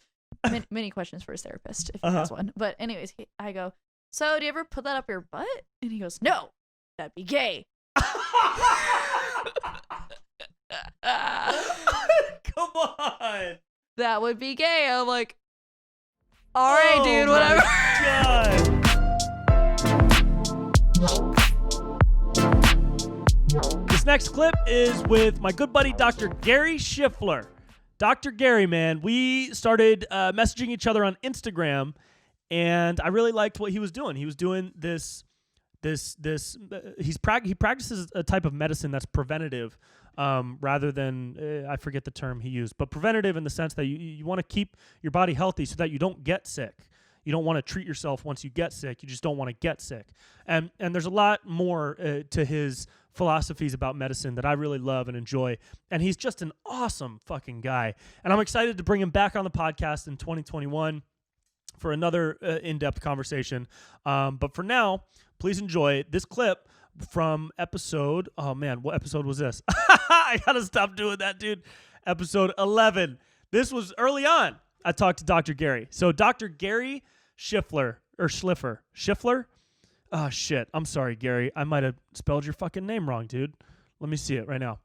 many questions for his therapist if he has one. But anyways, I go, so do you ever put that up your butt? And he goes, no, that'd be gay. Come on. That would be gay. I'm like, all right, dude, whatever. God. This next clip is with my good buddy, Dr. Gary Shlifer. Dr. Gary, man, we started messaging each other on Instagram, and I really liked what he was doing. He was doing he practices a type of medicine that's preventative rather than, I forget the term he used, but preventative in the sense that you want to keep your body healthy so that you don't get sick. You don't want to treat yourself once you get sick. You just don't want to get sick. And there's a lot more to his philosophies about medicine that I really love and enjoy. And he's just an awesome fucking guy. And I'm excited to bring him back on the podcast in 2021 for another in-depth conversation. But for now, please enjoy this clip from episode, oh man, what episode was this? I gotta stop doing that, dude. Episode 11. This was early on. I talked to Dr. Gary. So Dr. Gary Shlifer. Oh, shit. I'm sorry, Gary. I might have spelled your fucking name wrong, dude. Let me see it right now.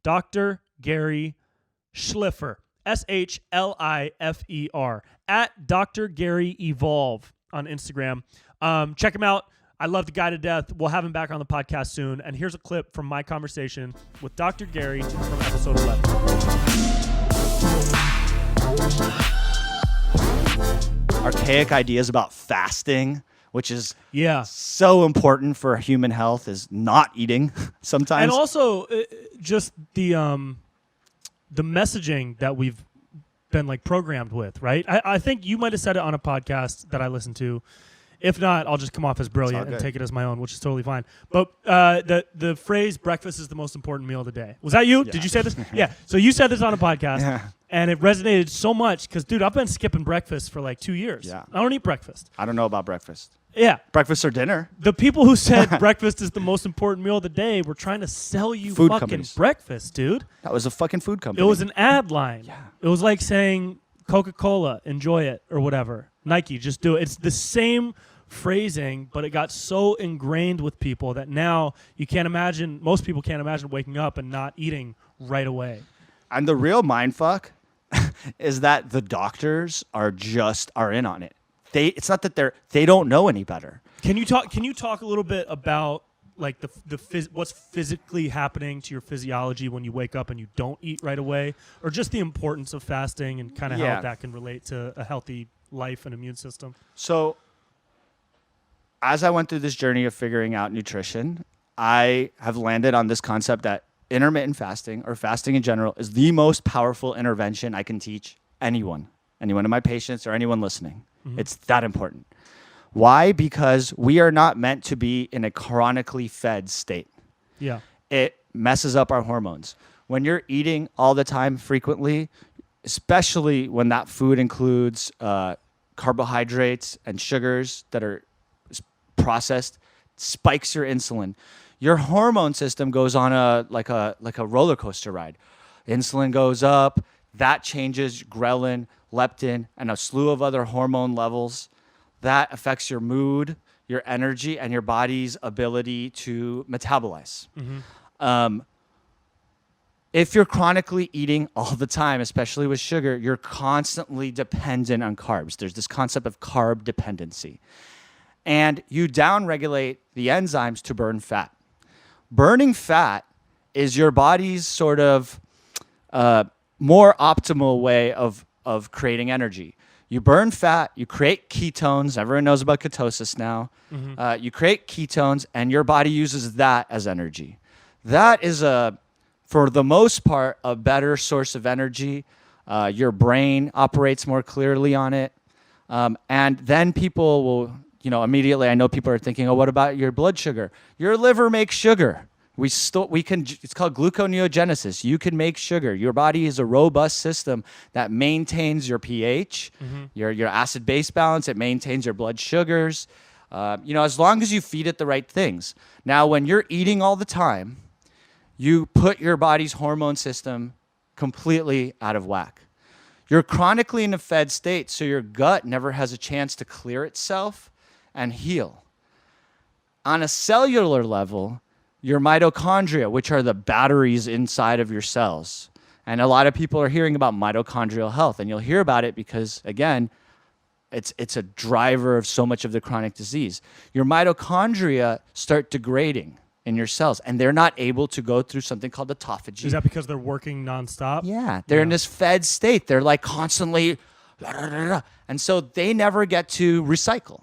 Dr. Gary Shlifer. Shlifer. At Dr. Gary Evolve on Instagram. Check him out. I love the guy to death. We'll have him back on the podcast soon. And here's a clip from my conversation with Dr. Gary from episode 11. Archaic ideas about fasting, which is so important for human health, is not eating sometimes. And also just the messaging that we've been like programmed with, right? I think you might have said it on a podcast that I listened to. If not, I'll just come off as brilliant and take it as my own, which is totally fine. But the phrase "breakfast is the most important meal of the day." Was that you? Yeah. Did you say this? Yeah. So you said this on a podcast, and it resonated so much because, dude, I've been skipping breakfast for like 2 years. Yeah. I don't eat breakfast. I don't know about breakfast. Yeah. Breakfast or dinner. The people who said breakfast is the most important meal of the day were trying to sell you food fucking companies. Breakfast, dude. That was a fucking food company. It was an ad line. Yeah. It was like saying Coca-Cola, enjoy it, or whatever. Nike, just do it. It's the same phrasing, but it got so ingrained with people that now most people can't imagine waking up and not eating right away. And the real mindfuck is that the doctors are in on it. It's not that they don't know any better. Can you talk a little bit about like what's physically happening to your physiology when you wake up and you don't eat right away, or just the importance of fasting and kind of how that can relate to a healthy life and immune system? So as I went through this journey of figuring out nutrition, I have landed on this concept that intermittent fasting, or fasting in general, is the most powerful intervention I can teach anyone of my patients or anyone listening. Mm-hmm. It's that important. Why? Because we are not meant to be in a chronically fed state. Yeah. It messes up our hormones. When you're eating all the time frequently, especially when that food includes carbohydrates and sugars that are processed, spikes your insulin. Your hormone system goes on a roller coaster ride. Insulin goes up, that changes ghrelin, leptin, and a slew of other hormone levels. That affects your mood, your energy, and your body's ability to metabolize. Mm-hmm. If you're chronically eating all the time, especially with sugar, you're constantly dependent on carbs. There's this concept of carb dependency. And you downregulate the enzymes to burn fat. Burning fat is your body's sort of more optimal way of creating energy. You burn fat, you create ketones. Everyone knows about ketosis now. Mm-hmm. You create ketones, and your body uses that as energy. That is, for the most part, a better source of energy. Your brain operates more clearly on it. And then people will... immediately I know people are thinking, oh, what about your blood sugar? Your liver makes sugar. It's called gluconeogenesis. You can make sugar. Your body is a robust system that maintains your pH, mm-hmm. your acid-base balance. It maintains your blood sugars, as long as you feed it the right things. Now, when you're eating all the time, you put your body's hormone system completely out of whack. You're chronically in a fed state, so your gut never has a chance to clear itself and heal. On a cellular level, your mitochondria, which are the batteries inside of your cells. And a lot of people are hearing about mitochondrial health, and you'll hear about it because, again, it's a driver of so much of the chronic disease. Your mitochondria start degrading in your cells, and they're not able to go through something called autophagy. Is that because they're working nonstop? Yeah, they're in this fed state. They're like constantly, and so they never get to recycle.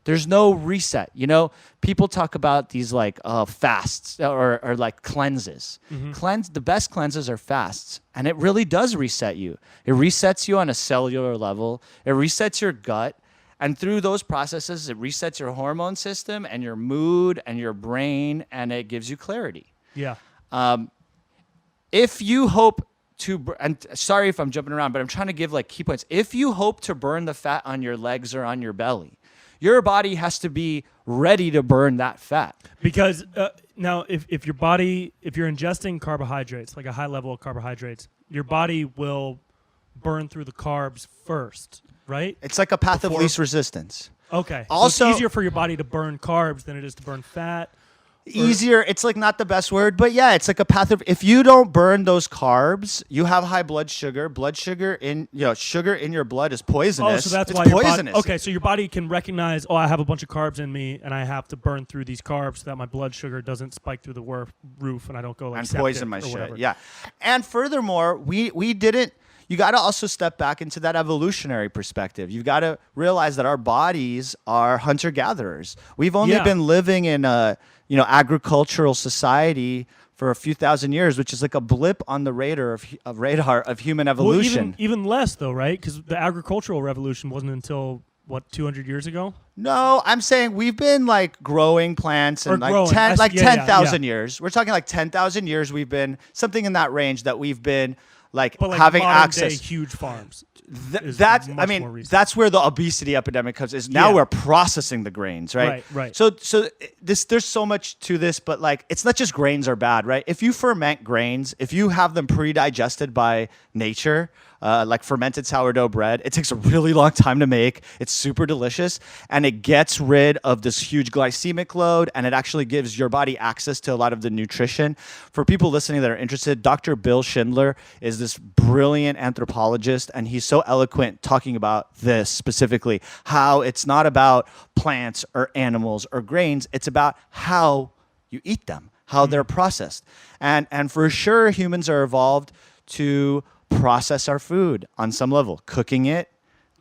There's no reset. You know, people talk about these like fasts or like cleanses. The best cleanses are fasts, and it really does reset you. It resets you on a cellular level. It resets your gut, and through those processes, it resets your hormone system and your mood and your brain, and it gives you clarity. Yeah. If you hope to, and sorry if I'm jumping around, but I'm trying to give like key points. If you hope to burn the fat on your legs or on your belly, your body has to be ready to burn that fat. Because now, if you're ingesting carbohydrates, like a high level of carbohydrates, your body will burn through the carbs first, right? It's like a path of least resistance. Okay. Also, so it's easier for your body to burn carbs than it is to burn fat. Easier, it's like not the best word, but yeah, it's like a path of, if you don't burn those carbs, you have high blood sugar. Blood sugar in, sugar in your blood is poisonous. Oh, so that's it's why poisonous. Okay, so your body can recognize, I have a bunch of carbs in me, and I have to burn through these carbs so that my blood sugar doesn't spike through the roof, and I don't go like and septic poison my or shit. whatever. Yeah, and furthermore, we didn't. You got to also step back into that evolutionary perspective. You've got to realize that our bodies are hunter-gatherers. We've only been living in a agricultural society for a few thousand years, which is like a blip on the radar of human evolution. Well, even less though, right? Because the agricultural revolution wasn't until 200 years ago? No, I'm saying we've been like growing plants and like 10,000 years. We're talking like 10,000 years. We've been something in that range that we've been like having access. Day, huge farms. That's where the obesity epidemic comes. Is now we're processing the grains, right? Right. So there's so much to this, but like it's not just grains are bad, right? If you ferment grains, if you have them pre-digested by nature, like fermented sourdough bread, it takes a really long time to make. It's super delicious, and it gets rid of this huge glycemic load, and it actually gives your body access to a lot of the nutrition. For people listening that are interested, Dr. Bill Schindler is this brilliant anthropologist, and he's so eloquent talking about this specifically, how it's not about plants or animals or grains, it's about how you eat them, how they're processed. And for sure, humans are evolved to process our food on some level, cooking it,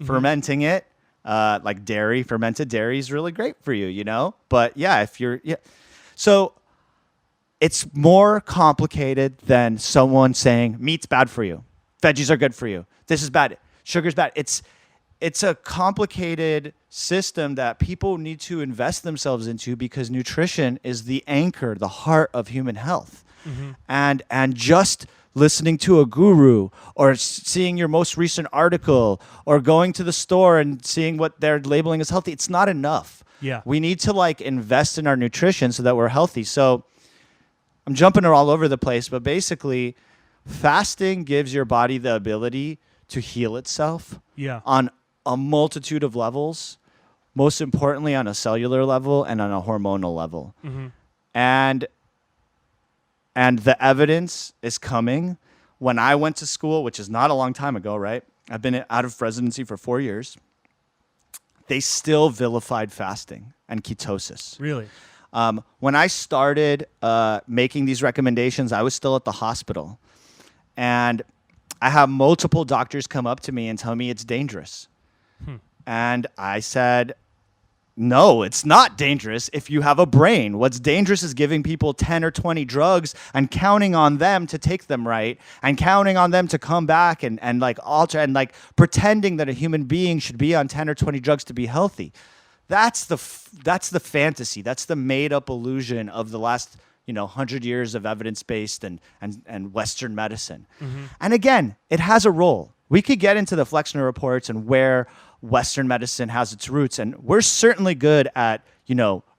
fermenting it, like dairy. Fermented dairy is really great for you, But yeah, so it's more complicated than someone saying meat's bad for you, veggies are good for you, this is bad, sugar's bad. It's a complicated system that people need to invest themselves into, because nutrition is the anchor, the heart of human health. And just listening to a guru or seeing your most recent article or going to the store and seeing what they're labeling as healthy, it's not enough. Yeah. We need to like invest in our nutrition so that we're healthy. So I'm jumping all over the place, but basically fasting gives your body the ability to heal itself on a multitude of levels, most importantly on a cellular level and on a hormonal level. And the evidence is coming. When I went to school, which is not a long time ago, right? I've been out of residency for 4 years. They still vilified fasting and ketosis. Really? When I started making these recommendations, I was still at the hospital. And I have multiple doctors come up to me and tell me it's dangerous. And I said, no, it's not dangerous if you have a brain. What's dangerous is giving people 10 or 20 drugs and counting on them to take them right, and counting on them to come back and like alter and like pretending that a human being should be on 10 or 20 drugs to be healthy. That's the fantasy. That's the made up illusion of the last 100 years of evidence-based and Western medicine. And again, it has a role. We could get into the Flexner reports and where Western medicine has its roots, and we're certainly good at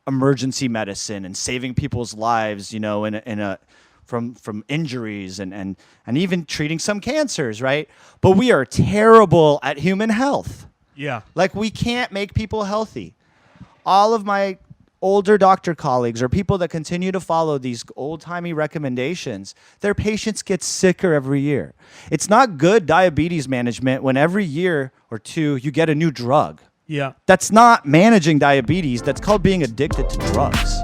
emergency medicine and saving people's lives in a from injuries and even treating some cancers, right? But we are terrible at human health. Yeah. Like, we can't make people healthy. All of my older doctor colleagues or people that continue to follow these old-timey recommendations, their patients get sicker every year. It's not good diabetes management when every year or two you get a new drug. Yeah. That's not managing diabetes. That's called being addicted to drugs.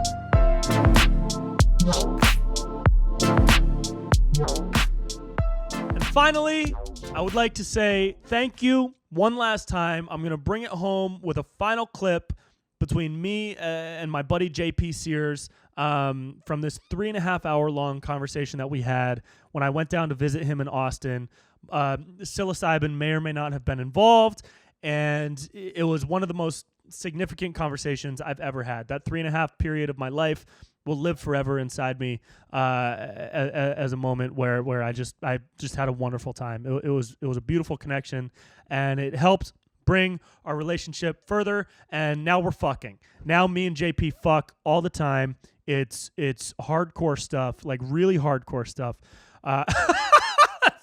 And finally, I would like to say thank you one last time. I'm going to bring it home with a final clip between me and my buddy JP Sears from this 3.5 hour long conversation that we had when I went down to visit him in Austin. Psilocybin may or may not have been involved, and it was one of the most significant conversations I've ever had. That 3.5 period of my life will live forever inside me as a moment where I just had a wonderful time. It was a beautiful connection, and it helped bring our relationship further, and now we're fucking. Now me and JP fuck all the time. It's hardcore stuff, like really hardcore stuff.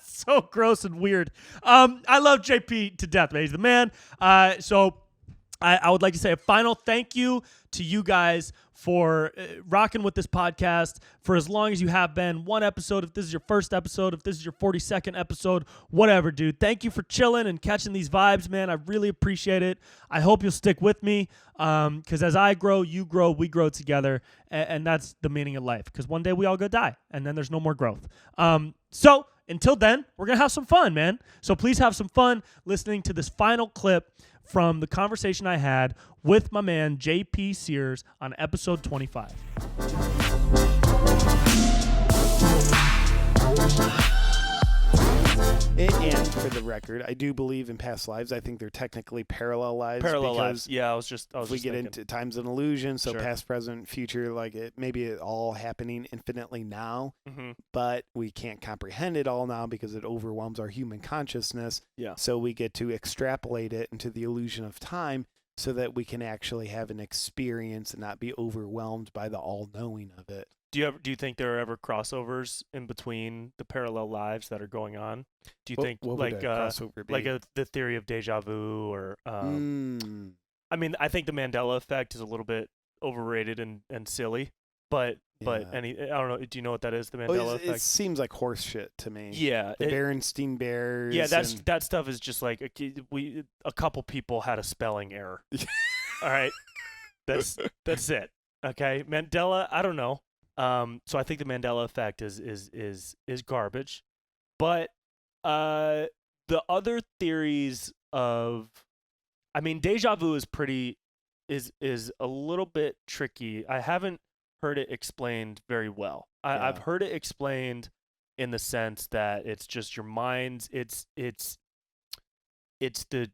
So gross and weird. I love JP to death, man. He's the man. So I would like to say a final thank you to you guys for rocking with this podcast for as long as you have been. One episode, if this is your first episode, if this is your 42nd episode, whatever, dude. Thank you for chilling and catching these vibes, man. I really appreciate it. I hope you'll stick with me because as I grow, you grow, we grow together, and that's the meaning of life, because one day we all go die, and then there's no more growth. So until then, we're going to have some fun, man. So please have some fun listening to this final clip from the conversation I had with my man JP Sears on episode 25. And for the record, I do believe in past lives. I think they're technically parallel lives. Parallel lives. Yeah, I was just we get thinking. into times and illusion, so Sure. past, present, future, like maybe it all happening infinitely now, but we can't comprehend it all now because it overwhelms our human consciousness. Yeah. So we get to extrapolate it into the illusion of time so that we can actually have an experience and not be overwhelmed by the all-knowing of it. Do you think there are ever crossovers in between the parallel lives that are going on? Do you think what like would a crossover be? like the theory of deja vu or I mean, I think the Mandela effect is a little bit overrated and silly, but I don't know. Do you know what that is? The Mandela effect. It seems like horse shit to me. Yeah, the Berenstein Bears. Yeah, that stuff is just like a couple people had a spelling error. All right, that's it. Okay, Mandela. I don't know. So I think the Mandela effect is garbage, but the other theories of, I mean, deja vu is a little bit tricky. I haven't heard it explained very well. I've heard it explained in the sense that it's just your mind's it's the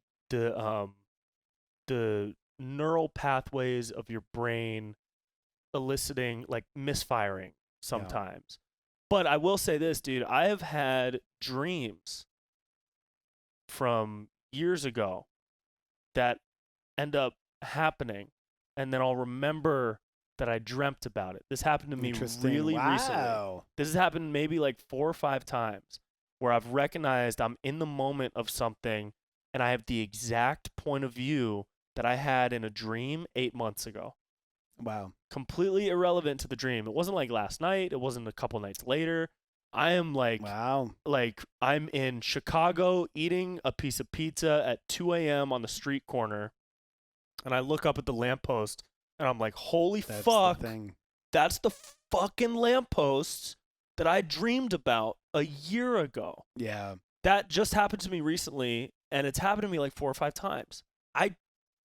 neural pathways of your brain eliciting, like, misfiring sometimes. But I will say this, dude, I have had dreams from years ago that end up happening, and then I'll remember that I dreamt about it. This happened to me really recently. This has happened maybe like 4 or 5 times where I've recognized I'm in the moment of something and I have the exact point of view that I had in a dream 8 months ago. Wow. Completely irrelevant to the dream. It wasn't like last night. It wasn't a couple nights later. I am like, like I'm in Chicago eating a piece of pizza at 2 a.m. on the street corner, and I look up at the lamppost, and I'm like, holy fuck, that's the fucking lamppost that I dreamed about a year ago. Yeah. That just happened to me recently, and it's happened to me like 4 or 5 times. I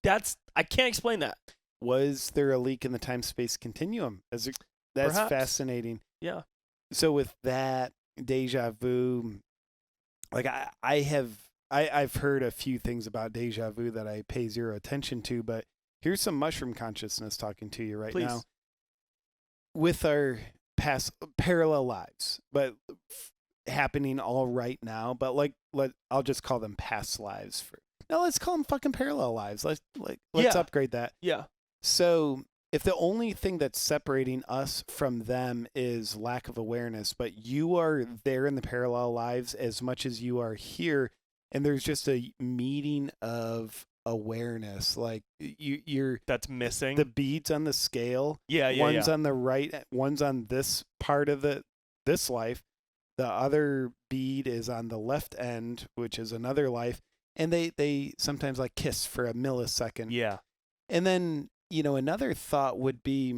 can't explain that. Was there a leak in the time-space continuum? That's Perhaps. fascinating. Yeah. So with that deja vu, like I've heard a few things about deja vu that I pay zero attention to, but here's some mushroom consciousness talking to you right now. With our past parallel lives, but happening all right now, but I'll just call them past lives. Now let's call them fucking parallel lives. Let's upgrade that. Yeah. So if the only thing that's separating us from them is lack of awareness, but you are there in the parallel lives as much as you are here, and there's just a meeting of awareness, like you're that's missing the beads on the scale. One's on the right, one's on this part of this life, the other bead is on the left end, which is another life, and they sometimes like kiss for a millisecond. And then another thought would be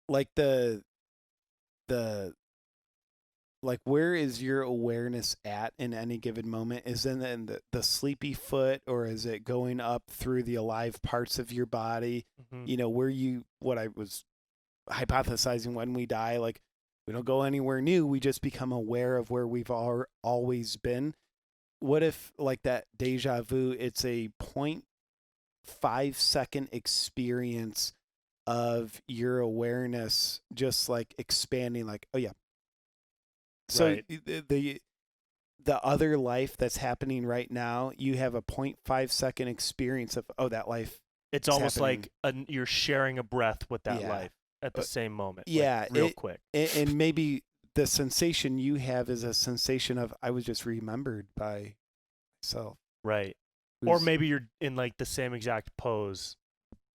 like the like, where is your awareness at in any given moment? Is it in the sleepy foot, or is it going up through the alive parts of your body? What I was hypothesizing, when we die, like, we don't go anywhere new. We just become aware of where we've always been. What if, like, that deja vu, it's a 0.5-second experience of your awareness just, like, expanding, like, oh, yeah. So the other life that's happening right now, you have a 0.5-second experience of, oh, that life. It's almost happening. Like you're sharing a breath with that life at the same moment. Yeah. Real quick. And maybe the sensation you have is a sensation of, I was just remembered by myself. Right. Or maybe you're in like the same exact pose.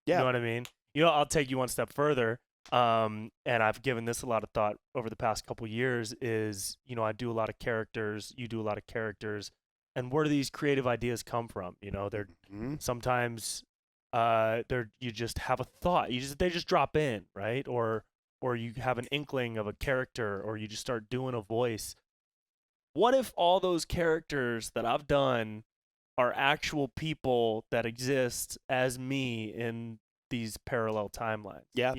Yeah. You know what I mean? I'll take you one step further. And I've given this a lot of thought over the past couple years is, I do a lot of characters, you do a lot of characters, and where do these creative ideas come from? They're sometimes, you just have a thought, they just drop in, right? Or you have an inkling of a character, or you just start doing a voice. What if all those characters that I've done are actual people that exist as me in these parallel timelines? Yeah.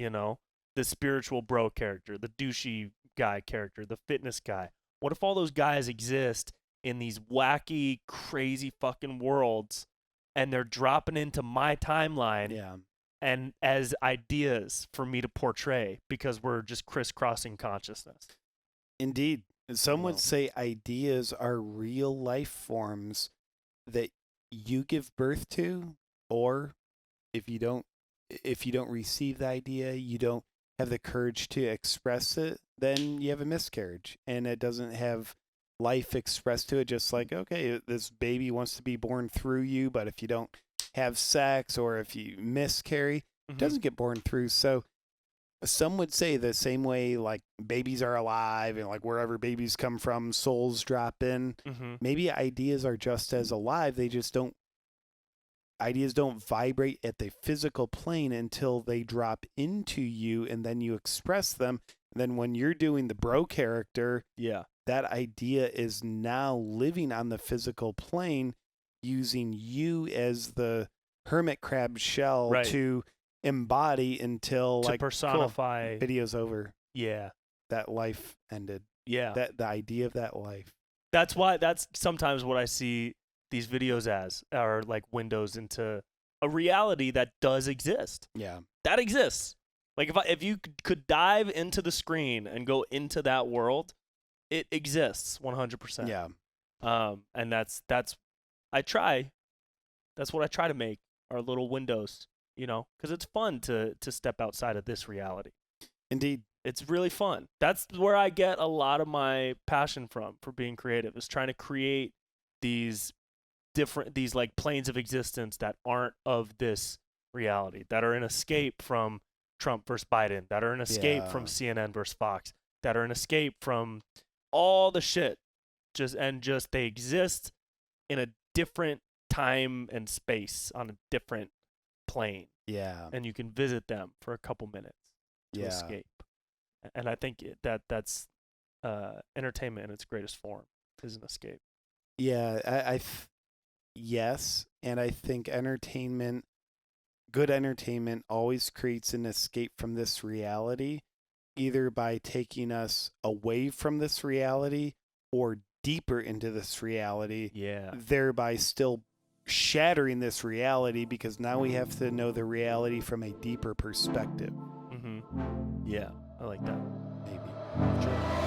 The spiritual bro character, the douchey guy character, the fitness guy. What if all those guys exist in these wacky, crazy fucking worlds, and they're dropping into my timeline and as ideas for me to portray, because we're just crisscrossing consciousness? Indeed. Some would say ideas are real life forms that you give birth to, or if you don't receive the idea, you don't have the courage to express it, then you have a miscarriage, and it doesn't have life expressed to it. Just like, okay, this baby wants to be born through you, but if you don't have sex, or if you miscarry, it doesn't get born through. So some would say the same way, like, babies are alive, and like wherever babies come from, souls drop in. Maybe ideas are just as alive. They just ideas don't vibrate at the physical plane until they drop into you, and then you express them. And then when you're doing the bro character, that idea is now living on the physical plane, using you as the hermit crab shell to embody until, to personify. Cool, video's over. Yeah. That life ended. Yeah. That the idea of that life. That's sometimes what I see these videos as, are like windows into a reality that does exist. Yeah. That exists. Like, if you could dive into the screen and go into that world, it exists 100%. Yeah. And that's what I try to make, our little windows, because it's fun to step outside of this reality. Indeed. It's really fun. That's where I get a lot of my passion for being creative, is trying to create these like planes of existence that aren't of this reality, that are an escape from Trump versus Biden, that are an escape from CNN versus Fox, that are an escape from all the shit, just they exist in a different time and space, on a different plane. Yeah. And you can visit them for a couple minutes to escape. And I think that's entertainment in its greatest form, is an escape. Yeah, yes, and I think good entertainment always creates an escape from this reality, either by taking us away from this reality or deeper into this reality, thereby still shattering this reality, because now we have to know the reality from a deeper perspective. Yeah, I like that. Maybe. Sure.